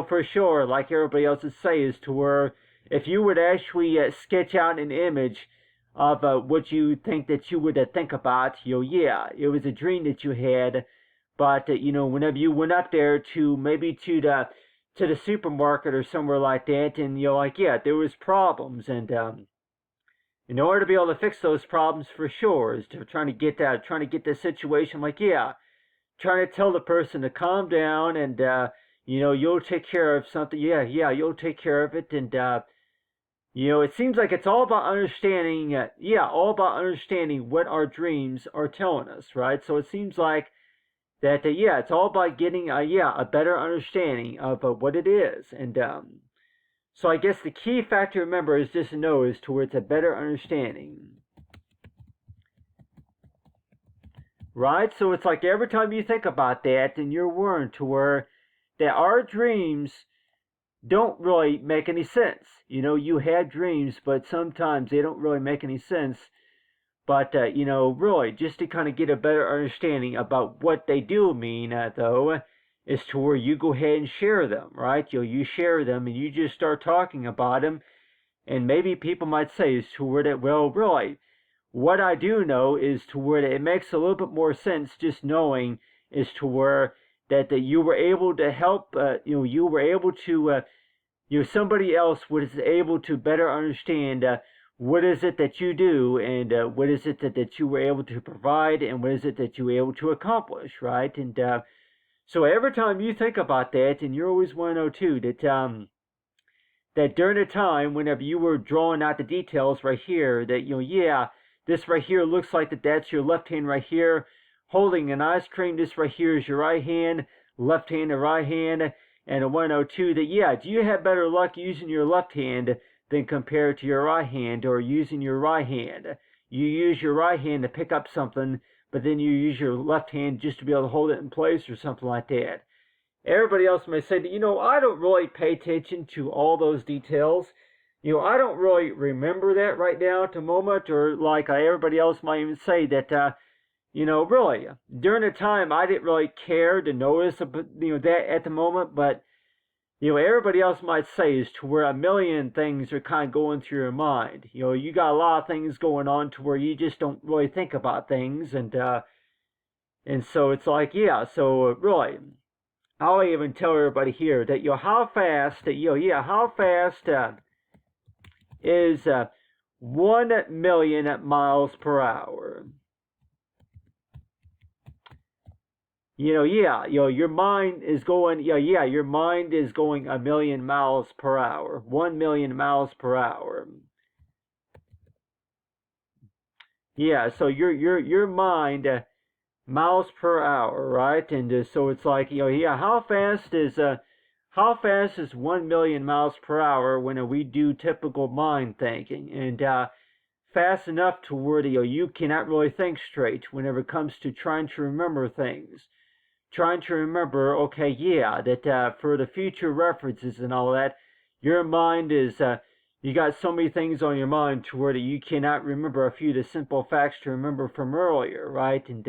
for sure, like everybody else would say, is to where if you would actually sketch out an image of what you think that you would think about, yeah, it was a dream that you had, but whenever you went up there to maybe to the supermarket or somewhere like that, and you're like, yeah, there was problems, and in order to be able to fix those problems, for sure, is to trying to get the situation like, yeah, trying to tell the person to calm down and you'll take care of something. Yeah, you'll take care of it. And it seems like it's all about understanding. All about understanding what our dreams are telling us, right? So it seems like that. It's all about getting a better understanding of what it is. And so I guess the key factor, remember, is just to know is towards a better understanding. Right? So it's like every time you think about that, then you're warned to where that our dreams don't really make any sense. You have dreams, but sometimes they don't really make any sense. But, really, just to kind of get a better understanding about what they do mean, though, is to where you go ahead and share them, right? You share them and you just start talking about them. And maybe people might say is to where that, well, really, what I do know is to where it makes a little bit more sense just knowing is to where that you were able to help, you were able to, somebody else was able to better understand what is it that you do and what is it that you were able to provide and what is it that you were able to accomplish, right? And so every time you think about that, and you always want to know too that during the time whenever you were drawing out the details right here, that this right here looks like that's your left hand right here, holding an ice cream. This right here is your right hand, left hand and right hand, and I want to know too that do you have better luck using your left hand than compared to your right hand, or using your right hand? You use your right hand to pick up something, but then you use your left hand just to be able to hold it in place or something like that. Everybody else may say that, I don't really pay attention to all those details. I don't really remember that right now at the moment, or like everybody else might even say that, really, during the time I didn't really care to notice, that at the moment, but, everybody else might say is to where a million things are kind of going through your mind. You got a lot of things going on to where you just don't really think about things, and so it's like, so really, I'll even tell everybody here that, how fast is 1 million miles per hour. Your mind is going, your mind is going 1 million miles per hour, 1 million miles per hour. So your mind, miles per hour, right? And so it's like, how fast is 1 million miles per hour when we do typical mind thinking? And fast enough to where you cannot really think straight whenever it comes to trying to remember things. Trying to remember, okay, that for the future references and all that, your mind is, you got so many things on your mind to where you cannot remember a few of the simple facts to remember from earlier, right? And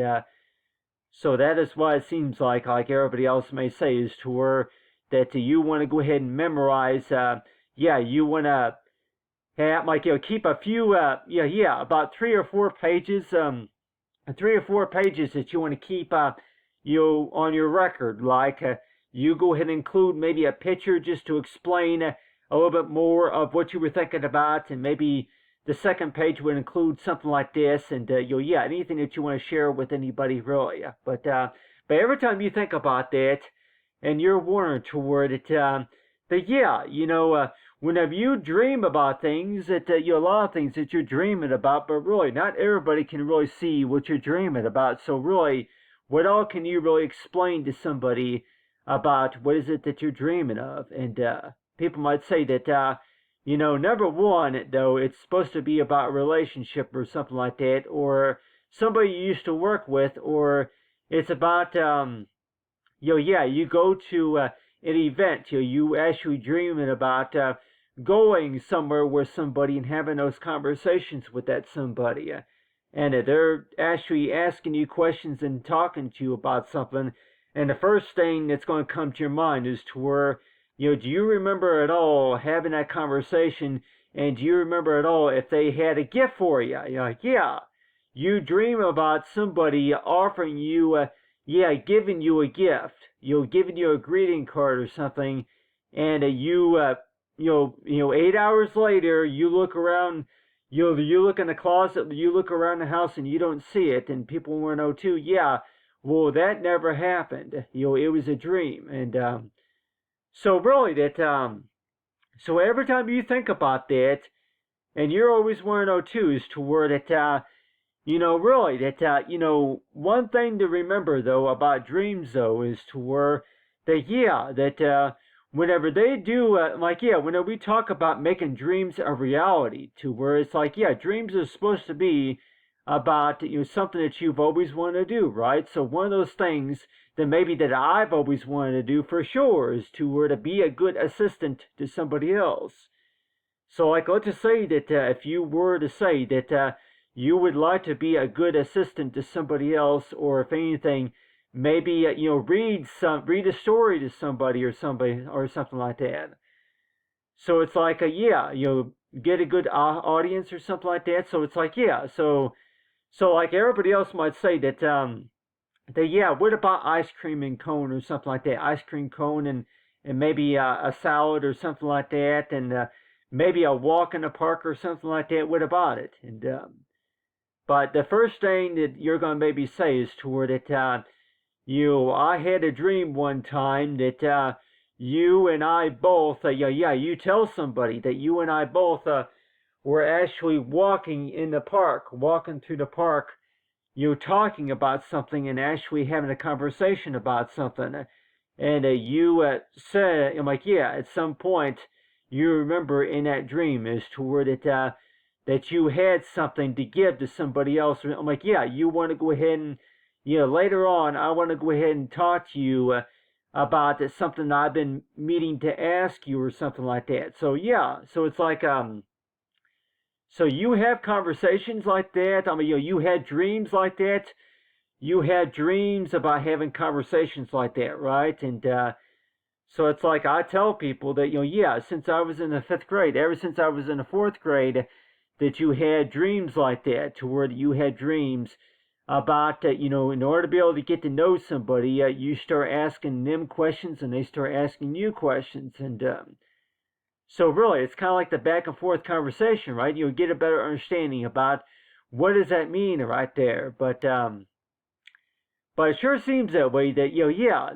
So that is why it seems like everybody else may say, is to where that you want to go ahead and memorize. You want to have keep a few. About 3 or 4 pages. 3 or 4 pages that you want to keep. On your record, you go ahead and include maybe a picture just to explain a little bit more of what you were thinking about, and maybe the second page would include something like this, and anything that you want to share with anybody, really. But every time you think about that, and you're warned toward it, whenever you dream about things, that a lot of things that you're dreaming about, but really not everybody can really see what you're dreaming about. So really, what all can you really explain to somebody about what is it that you're dreaming of? And people might say that, number one, though, it's supposed to be about a relationship or something like that, or somebody you used to work with, or it's about, you go to an event, you actually dreaming about going somewhere with somebody and having those conversations with that somebody. And they're actually asking you questions and talking to you about something. And the first thing that's going to come to your mind is to where, do you remember at all having that conversation? And do you remember at all if they had a gift for you? You're like, yeah. You dream about somebody offering you, giving you a gift. Giving you a greeting card or something. And 8 hours later, you look around, you look in the closet, you look around the house, and you don't see it. And people want to know too, well, that never happened. It was a dream. And so really so every time you think about that, and you're always want to know too, is to where that, really that, one thing to remember though about dreams though is to where that, whenever they do, whenever we talk about making dreams a reality, to where it's dreams are supposed to be about something that you've always wanted to do, right? So one of those things that maybe that I've always wanted to do for sure is to be a good assistant to somebody else. So let's just say that if you were to say that you would like to be a good assistant to somebody else, or if anything, maybe read a story to somebody or something like that. So it's get a good audience or something like that. So it's so like everybody else might say that what about ice cream and cone or something like that? Ice cream cone and maybe a salad or something like that, and maybe a walk in the park or something like that. What about it? And but the first thing that you're going to maybe say is toward it. I had a dream one time that you and I both, you tell somebody that you and I both were actually walking through the park, talking about something and actually having a conversation about something. And you said, I'm like, at some point you remember in that dream is toward it that you had something to give to somebody else. I'm like, you want to go ahead and, later on, I want to go ahead and talk to you about something I've been meaning to ask you or something like that. So, so it's so you have conversations like that. I mean, you had dreams like that. You had dreams about having conversations like that, right? And so it's I tell people that, since I was in the 5th grade, ever since I was in the 4th grade, that you had dreams like that, to where you had dreams about, in order to be able to get to know somebody, you start asking them questions and they start asking you questions. And so really, it's kind of like the back and forth conversation, right? You'll get a better understanding about what does that mean right there. But it sure seems that way that,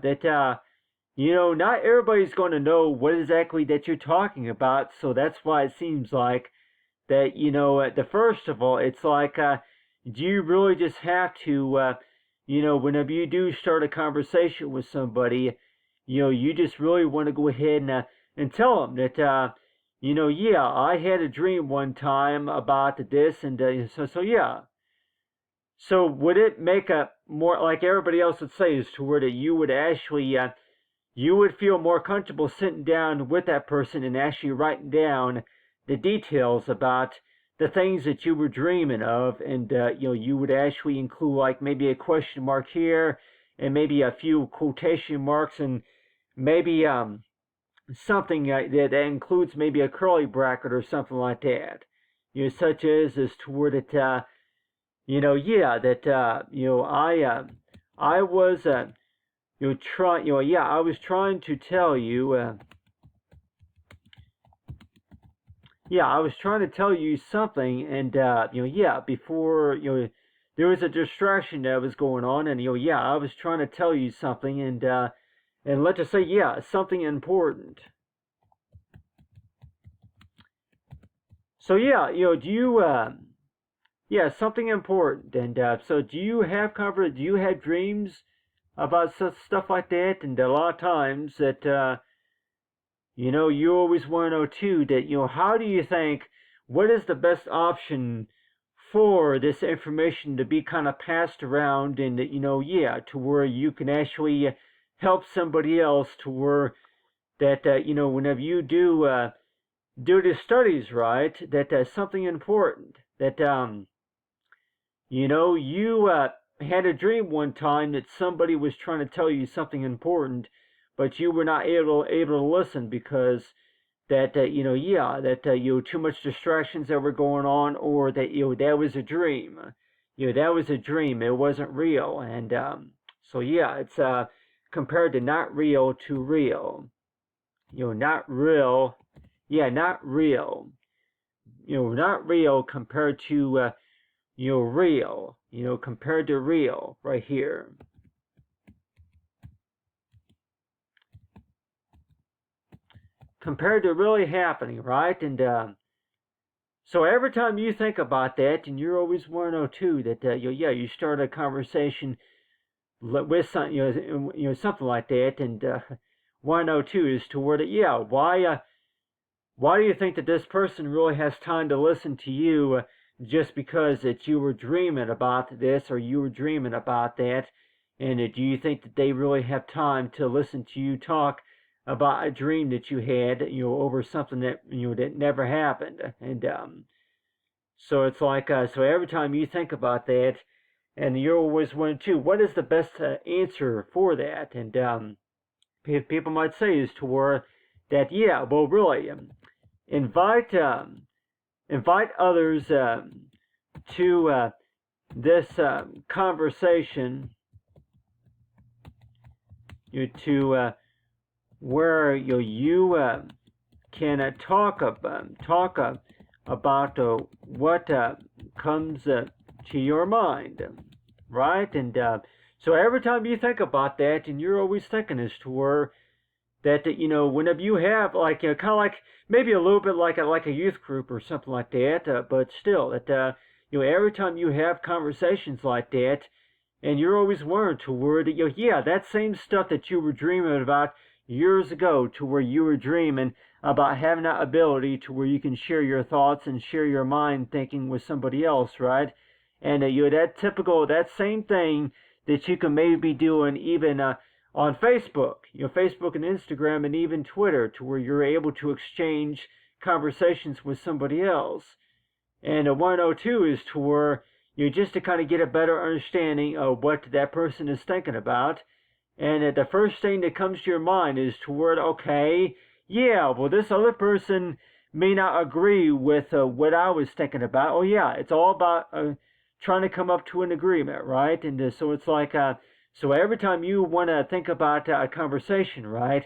that, not everybody's going to know what exactly that you're talking about. So that's why it seems like that, the first of all, it's do you really just have to, whenever you do start a conversation with somebody, you just really want to go ahead and tell them that, I had a dream one time about this, and so. So would it make a more, like everybody else would say, is to where that you would actually, you would feel more comfortable sitting down with that person and actually writing down the details about the things that you were dreaming of, and you would actually include like maybe a question mark here, and maybe a few quotation marks, and maybe something that includes maybe a curly bracket or something like that. Such as to where that yeah, that I was I was trying to tell you. I was trying to tell you something, and before there was a distraction that was going on, and I was trying to tell you something, and let's just say something important. So do you something important, and so do you have do you have dreams about such stuff like that? And a lot of times that you always want to know too that how do you think, what is the best option for this information to be kind of passed around, and to where you can actually help somebody else, to where that whenever you do the studies right, that something important that you had a dream one time that somebody was trying to tell you something important, but you were not able to listen because that too much distractions that were going on, or that that was a dream. That was a dream. It wasn't real, and so it's compared to not real to real. Not real. Not real. Not real compared to real. Compared to real right here. Compared to really happening, right? And so every time you think about that, and you're always want to know too that you start a conversation with something, something like that, and want to know too is to where that why do you think that this person really has time to listen to you just because that you were dreaming about this or you were dreaming about that? And do you think that they really have time to listen to you talk about a dream that you had, over something that that never happened? And so it's like so every time you think about that, and you're always wondering too, what is the best answer for that? And people might say is to where that well really invite others to this conversation, to where you can talk about what comes to your mind, right? And so every time you think about that, and you're always thinking as to where that whenever you have like kind of like maybe a little bit like a youth group or something like that, but still that every time you have conversations like that, and you're always wondering to where that that same stuff that you were dreaming about years ago, to where you were dreaming about having that ability to where you can share your thoughts and share your mind thinking with somebody else, right? And that same thing that you can maybe be doing even on Facebook, Facebook and Instagram and even Twitter, to where you're able to exchange conversations with somebody else. And 102 is to where just to kind of get a better understanding of what that person is thinking about. And the first thing that comes to your mind is toward, okay, well, this other person may not agree with what I was thinking about. Oh, it's all about trying to come up to an agreement, right? And so it's like, so every time you want to think about a conversation, right,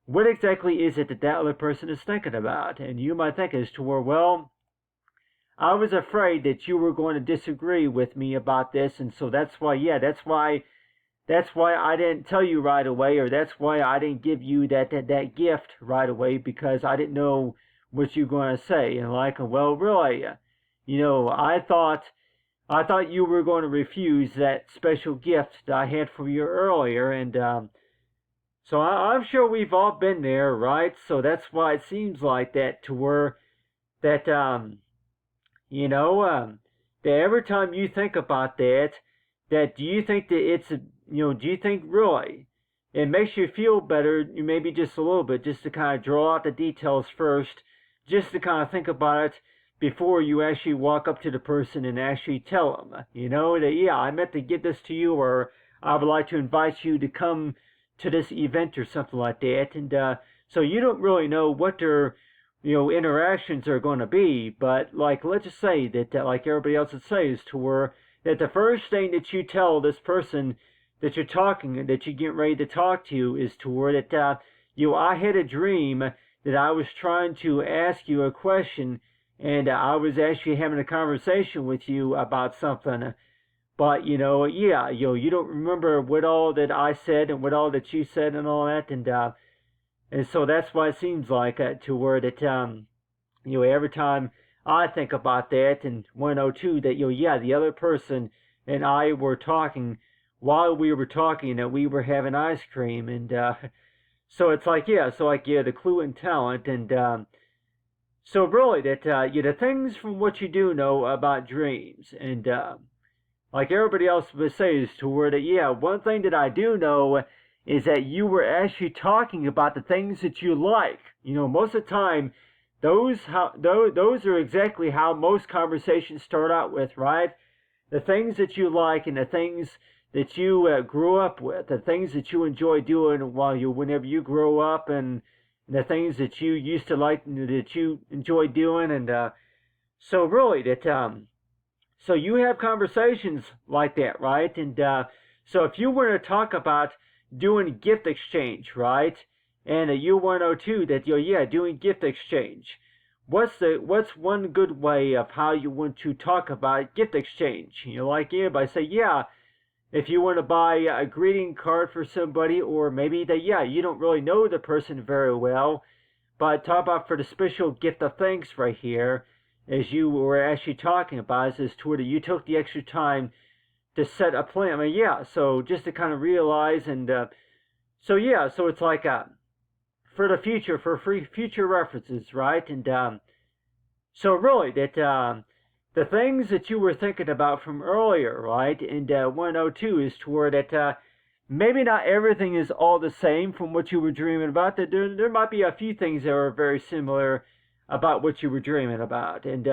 what exactly is it that other person is thinking about? And you might think as to where, well, I was afraid that you were going to disagree with me about this, and so that's why I didn't tell you right away, or that's why I didn't give you that gift right away, because I didn't know what you were going to say. And like, well, really, I thought you were going to refuse that special gift that I had for you earlier, and so I'm sure we've all been there, right? So that's why it seems like that, to where that that every time you think about that do you think that it's do you think really it makes you feel better, maybe just a little bit, just to kind of draw out the details first, just to kind of think about it before you actually walk up to the person and actually tell them, that, yeah, I meant to give this to you, or I would like to invite you to come to this event or something like that. And so you don't really know what their, interactions are going to be. But like, let's just say that, like everybody else would say, is to where that the first thing that you tell this person that you're talking, that you're getting ready to talk to, is to where that, I had a dream that I was trying to ask you a question, and I was actually having a conversation with you about something. But yeah, you don't remember what all that I said and what all that you said and all that, and so that's why it seems like to where that every time I think about that and 102 that yeah, the other person and I were talking while we were talking that we were having ice cream, and so it's like yeah, the clue and talent, and so really that the things from what you do know about dreams, and like everybody else would say, is to where that yeah, one thing that I do know is that you were actually talking about the things that you like. Most of the time, those are exactly how most conversations start out with, right? The things that you like and the things that you grew up with, the things that you enjoy doing whenever you grow up, and the things that you used to like, that you enjoy doing, and so really that so you have conversations like that, right? And so if you were to talk about doing gift exchange, right? And you 102 that yeah, doing gift exchange. What's one good way of how you want to talk about gift exchange? Like by say yeah, if you want to buy a greeting card for somebody, or maybe that yeah, you don't really know the person very well, but talk about for the special gift of thanks right here, as you were actually talking about, is to where you took the extra time to set a plan. I mean, yeah, so just to kind of realize, and so yeah, so it's like for the future, for future references, right? And so really that the things that you were thinking about from earlier, right? And 102 is to where that maybe not everything is all the same from what you were dreaming about. That there might be a few things that are very similar about what you were dreaming about, and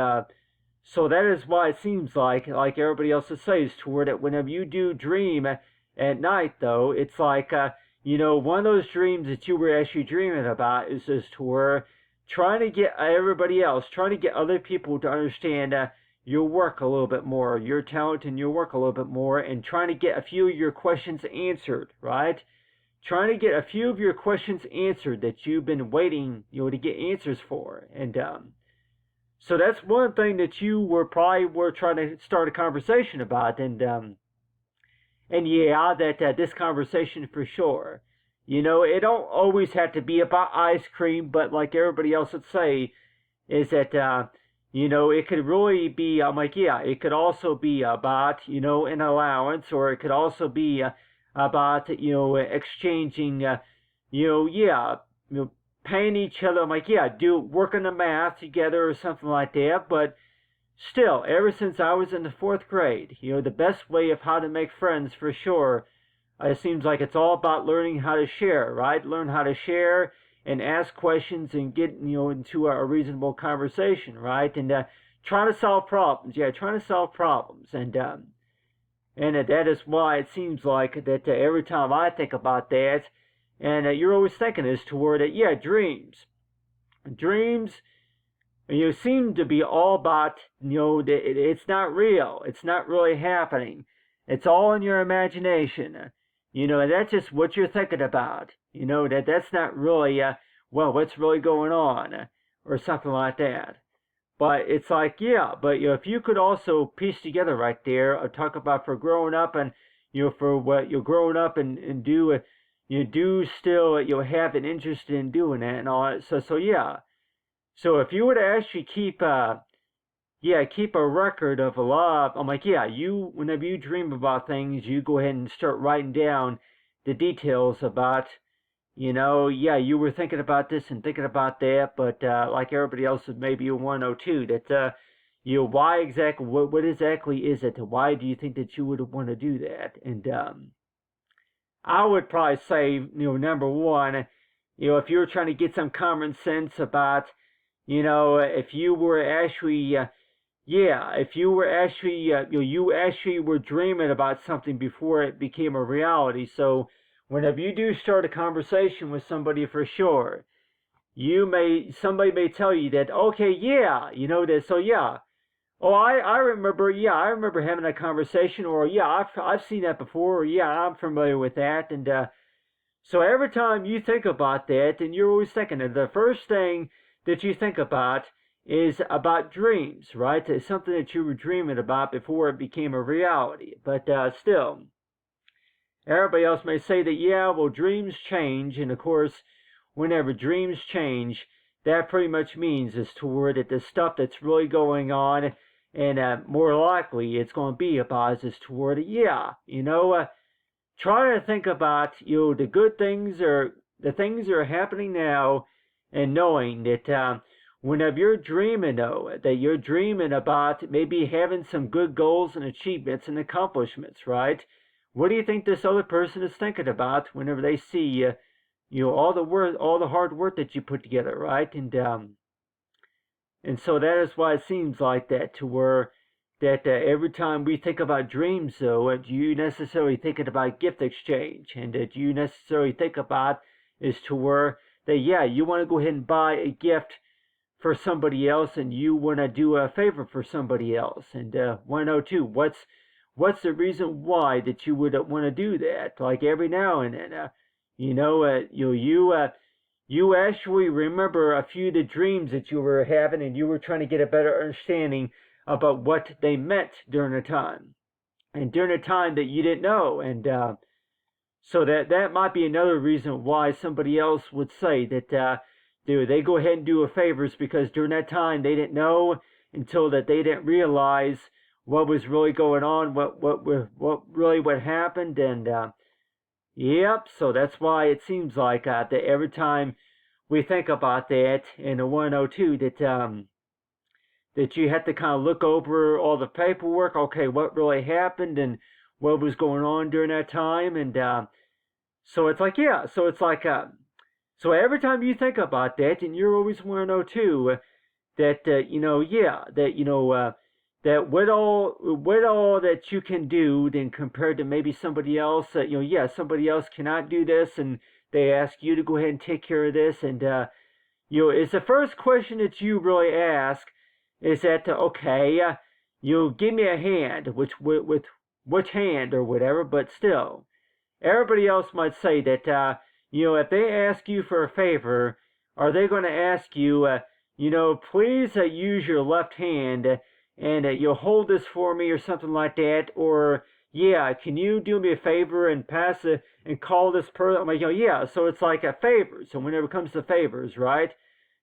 so that is why it seems like everybody else says, toward it. Whenever you do dream at night, though, it's like one of those dreams that you were actually dreaming about is just to where trying to get everybody else, trying to get other people to understand your work a little bit more, your talent and your work a little bit more, and trying to get a few of your questions answered, right? Trying to get a few of your questions answered that you've been waiting, to get answers for. And so that's one thing that you were trying to start a conversation about. And yeah, that this conversation for sure. It don't always have to be about ice cream, but like everybody else would say, is that it could really be. I'm like, yeah, it could also be about an allowance, or it could also be about exchanging paying each other. I'm like, yeah, working the math together or something like that. But still, ever since I was in the 4th grade, the best way of how to make friends for sure, it seems like it's all about learning how to share, right? Learn how to share and ask questions and get into a reasonable conversation, right? And trying to solve problems. Yeah, trying to solve problems. And that is why it seems like that every time I think about that, and you're always thinking is toward it, yeah, dreams. Dreams, seem to be all about, it's not real. It's not really happening. It's all in your imagination. And that's just what you're thinking about. That's not really, what's really going on, or something like that. But it's like, yeah, but if you could also piece together right there, talk about for growing up, and for what you're growing up and do, you do still have an interest in doing that and all that. So yeah. So if you were to actually keep a record of a lot. I'm like, yeah, whenever you dream about things, you go ahead and start writing down the details about. You were thinking about this and thinking about that, but like everybody else, maybe you 102 that, why exactly, what exactly is it? Why do you think that you would want to do that? And I would probably say, number one, if you were trying to get some common sense about, if you were actually if you were actually you actually were dreaming about something before it became a reality. So whenever you do start a conversation with somebody, for sure, somebody may tell you that, okay, yeah, that. So yeah, oh, I remember, yeah, I remember having that conversation, or yeah, I've seen that before, or yeah, I'm familiar with that. And so every time you think about that, and you're always thinking of the first thing that you think about is about dreams, right? It's something that you were dreaming about before it became a reality. But still, everybody else may say that, yeah, well, dreams change. And of course, whenever dreams change, that pretty much means is toward that the stuff that's really going on, and more likely it's going to be about is toward, yeah, try to think about the good things, or the things that are happening now, and knowing that whenever you're dreaming, though, that you're dreaming about maybe having some good goals and achievements and accomplishments, right? What do you think this other person is thinking about whenever they see all the work, all the hard work that you put together, right? And so that is why it seems like that, to where that every time we think about dreams, though, do you necessarily thinking about gift exchange, and do you necessarily think about is to where that, yeah, you want to go ahead and buy a gift for somebody else, and you want to do a favor for somebody else, and 102, what's the reason why that you would want to do that? Like every now and then, you actually remember a few of the dreams that you were having, and you were trying to get a better understanding about what they meant during the time, and during a time that you didn't know. And so that might be another reason why somebody else would say that they go ahead and do a favors, because during that time they didn't know, until that they didn't realize what was really going on, what happened. And yep, so that's why it seems like that every time we think about that in the 102, that you have to kind of look over all the paperwork. Okay, what really happened, and what was going on during that time. And so it's like, yeah, so it's like, so every time you think about that, and you're always 102, that that with all that you can do, then compared to maybe somebody else, somebody else cannot do this, and they ask you to go ahead and take care of this. And it's the first question that you really ask, is that, okay, you give me a hand, with which hand or whatever. But still, everybody else might say that, if they ask you for a favor, are they going to ask you, please use your left hand, and you'll hold this for me, or something like that? Or, yeah, can you do me a favor and pass it and call this person? I'm like, yeah. So it's like a favor. So whenever it comes to favors, right?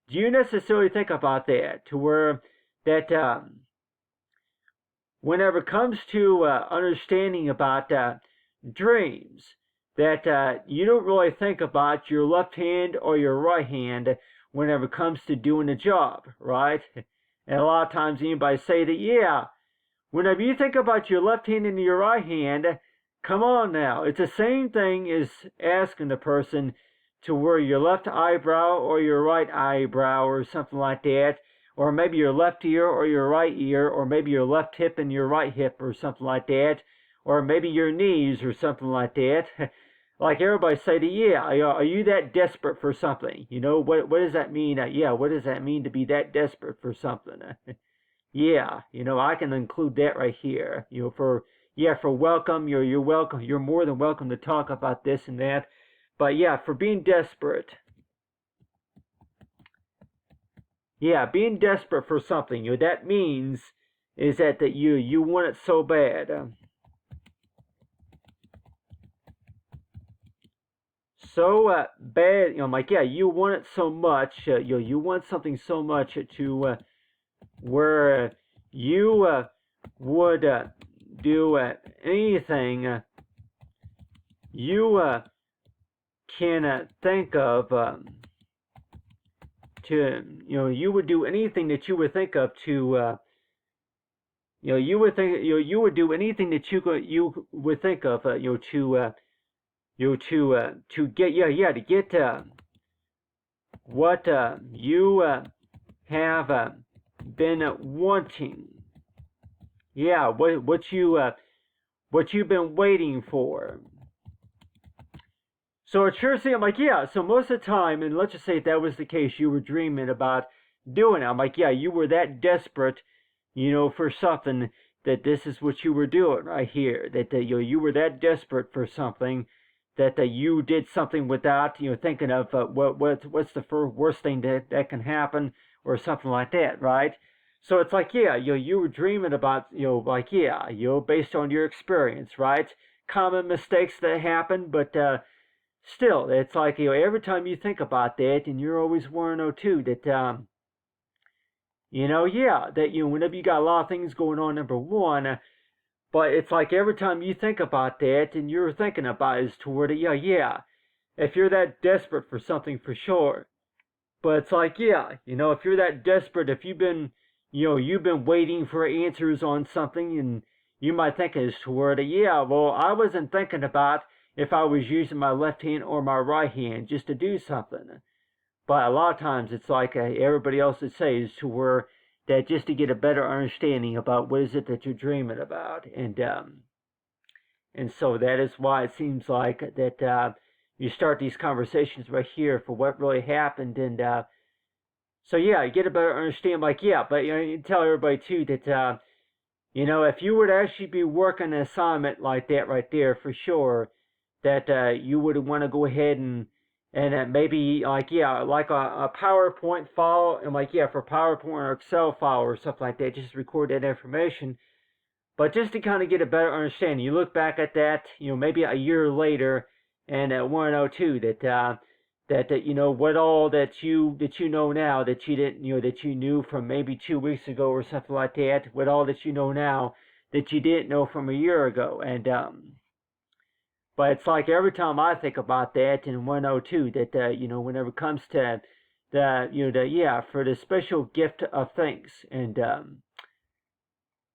Do you necessarily think about that, to where that whenever it comes to understanding about dreams, that you don't really think about your left hand or your right hand whenever it comes to doing a job, right? And a lot of times anybody say that, yeah, whenever you think about your left hand and your right hand, come on now, it's the same thing as asking the person to wear your left eyebrow or your right eyebrow, or something like that, or maybe your left ear or your right ear, or maybe your left hip and your right hip, or something like that, or maybe your knees, or something like that. Like everybody say that, yeah, are you that desperate for something? What does that mean? What does that mean to be that desperate for something? Yeah, I can include that right here. For welcome, you're welcome. You're more than welcome to talk about this and that. But yeah, for being desperate. Yeah, being desperate for something, that means is that you want it so bad. So bad, like, yeah, you want it so much, you want something so much to where you would do anything you can think of to, you would do anything that you would think of to, you would think, you would do anything that you would think of, to get, to get what you have been wanting. Yeah, what you've been waiting for. So it sure seemed like, yeah, so most of the time, and let's just say if that was the case, you were dreaming about doing it. I'm like, yeah, you were that desperate, for something, that this is what you were doing right here. That you were that desperate for something that you did something without thinking of what's the worst thing that can happen, or something like that, right? So it's like, yeah, you were dreaming about, like, yeah, based on your experience, right? Common mistakes that happen, but still, it's like, every time you think about that, and you're always worrying too that yeah, that whenever you got a lot of things going on, number one, but it's like every time you think about that, and you're thinking about is toward it, yeah, if you're that desperate for something, for sure. But it's like, yeah, if you're that desperate, if you've been waiting for answers on something, and you might think it's toward it, yeah, well, I wasn't thinking about if I was using my left hand or my right hand just to do something. But a lot of times it's like everybody else would say is to where that just to get a better understanding about what is it that you're dreaming about. And so that is why it seems like that you start these conversations right here for what really happened. And so, yeah, you get a better understanding, like, yeah, but you tell everybody too that, if you were to actually be working an assignment like that right there, for sure, that you would want to go ahead and maybe, like, yeah, like a PowerPoint file, and like, yeah, for PowerPoint or Excel file or something like that, just record that information. But just to kind of get a better understanding, you look back at that, maybe a year later, and want to know too that what all that you know now that you didn't that you knew from maybe 2 weeks ago or something like that, what all that you know now that you didn't know from a year ago. And but it's like every time I think about that and 102 that whenever it comes to for the special gift of things. And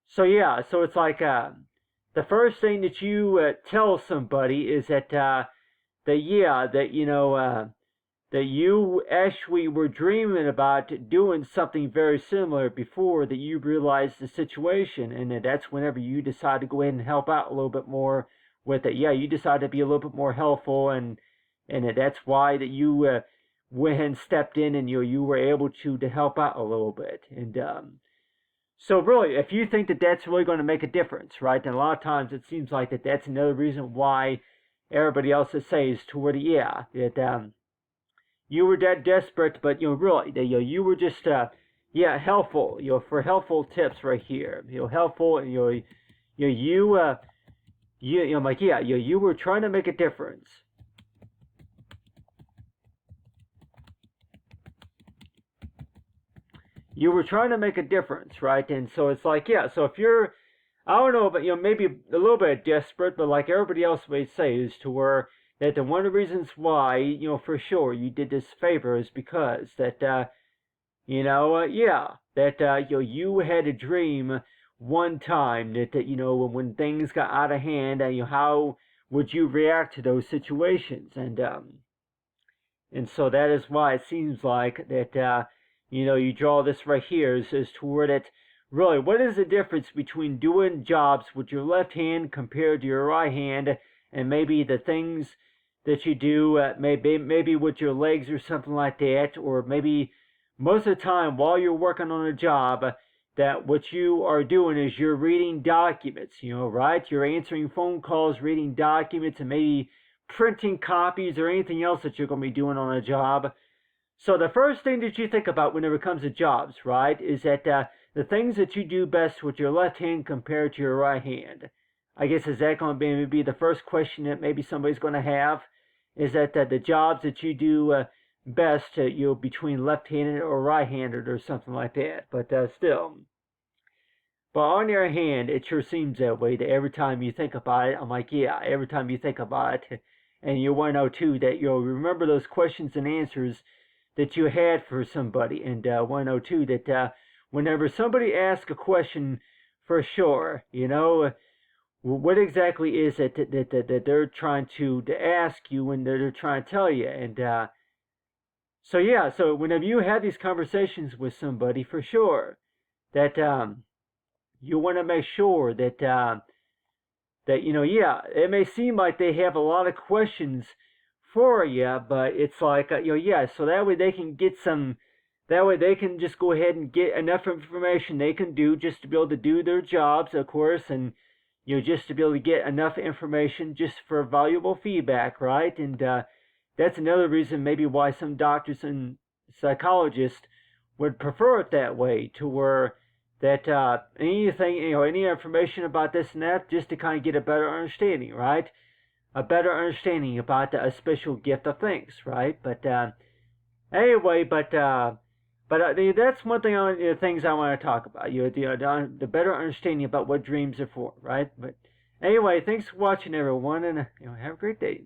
so, yeah, so it's like the first thing that you tell somebody is that that you actually were dreaming about doing something very similar before that you realized the situation, and that's whenever you decide to go ahead and help out a little bit more with it. Yeah, you decide to be a little bit more helpful, and that's why that you went and stepped in, and you were able to help out a little bit. And so really, if you think that that's really going to make a difference, right, then a lot of times it seems like that's another reason why everybody else says toward that you were that desperate, but really that you were just helpful, for helpful tips right here, helpful, like, yeah, you were trying to make a difference. You were trying to make a difference, right? And so it's like, yeah, so if you're, I don't know, but maybe a little bit desperate, but like everybody else would say, is to where that the one of the reasons why, for sure you did this favor is because that, that you had a dream one time that when things got out of hand, and how would you react to those situations. And so that is why it seems like that you draw this right here is toward it. Really, what is the difference between doing jobs with your left hand compared to your right hand, and maybe the things that you do maybe with your legs or something like that, or maybe most of the time while you're working on a job, that what you are doing is you're reading documents, right? You're answering phone calls, reading documents, and maybe printing copies or anything else that you're going to be doing on a job. So the first thing that you think about whenever it comes to jobs, right, is that the things that you do best with your left hand compared to your right hand. I guess is that going to be maybe the first question that maybe somebody's going to have, is that the jobs that you do best, between left-handed or right-handed or something like that. But still. But on the other hand, it sure seems that way, that every time you think about it, I'm like, yeah, every time you think about it, and you want to know too that you'll remember those questions and answers that you had for somebody, and want to know too that whenever somebody asks a question, for sure, what exactly is it that they're trying to ask you, and they're trying to tell you. And So yeah, so whenever you have these conversations with somebody, for sure, that you want to make sure that that yeah, it may seem like they have a lot of questions for you, but it's like yeah, so that way they can get some. That way they can just go ahead and get enough information they can do just to be able to do their jobs, of course, and just to be able to get enough information just for valuable feedback, right? And that's another reason maybe why some doctors and psychologists would prefer it that way, to where that anything, any information about this and that, just to kind of get a better understanding, right? A better understanding about a special gift of things, right? But anyway, but that's one thing. Things I want to talk about. The better understanding about what dreams are for, right? But anyway, thanks for watching, everyone, and have a great day.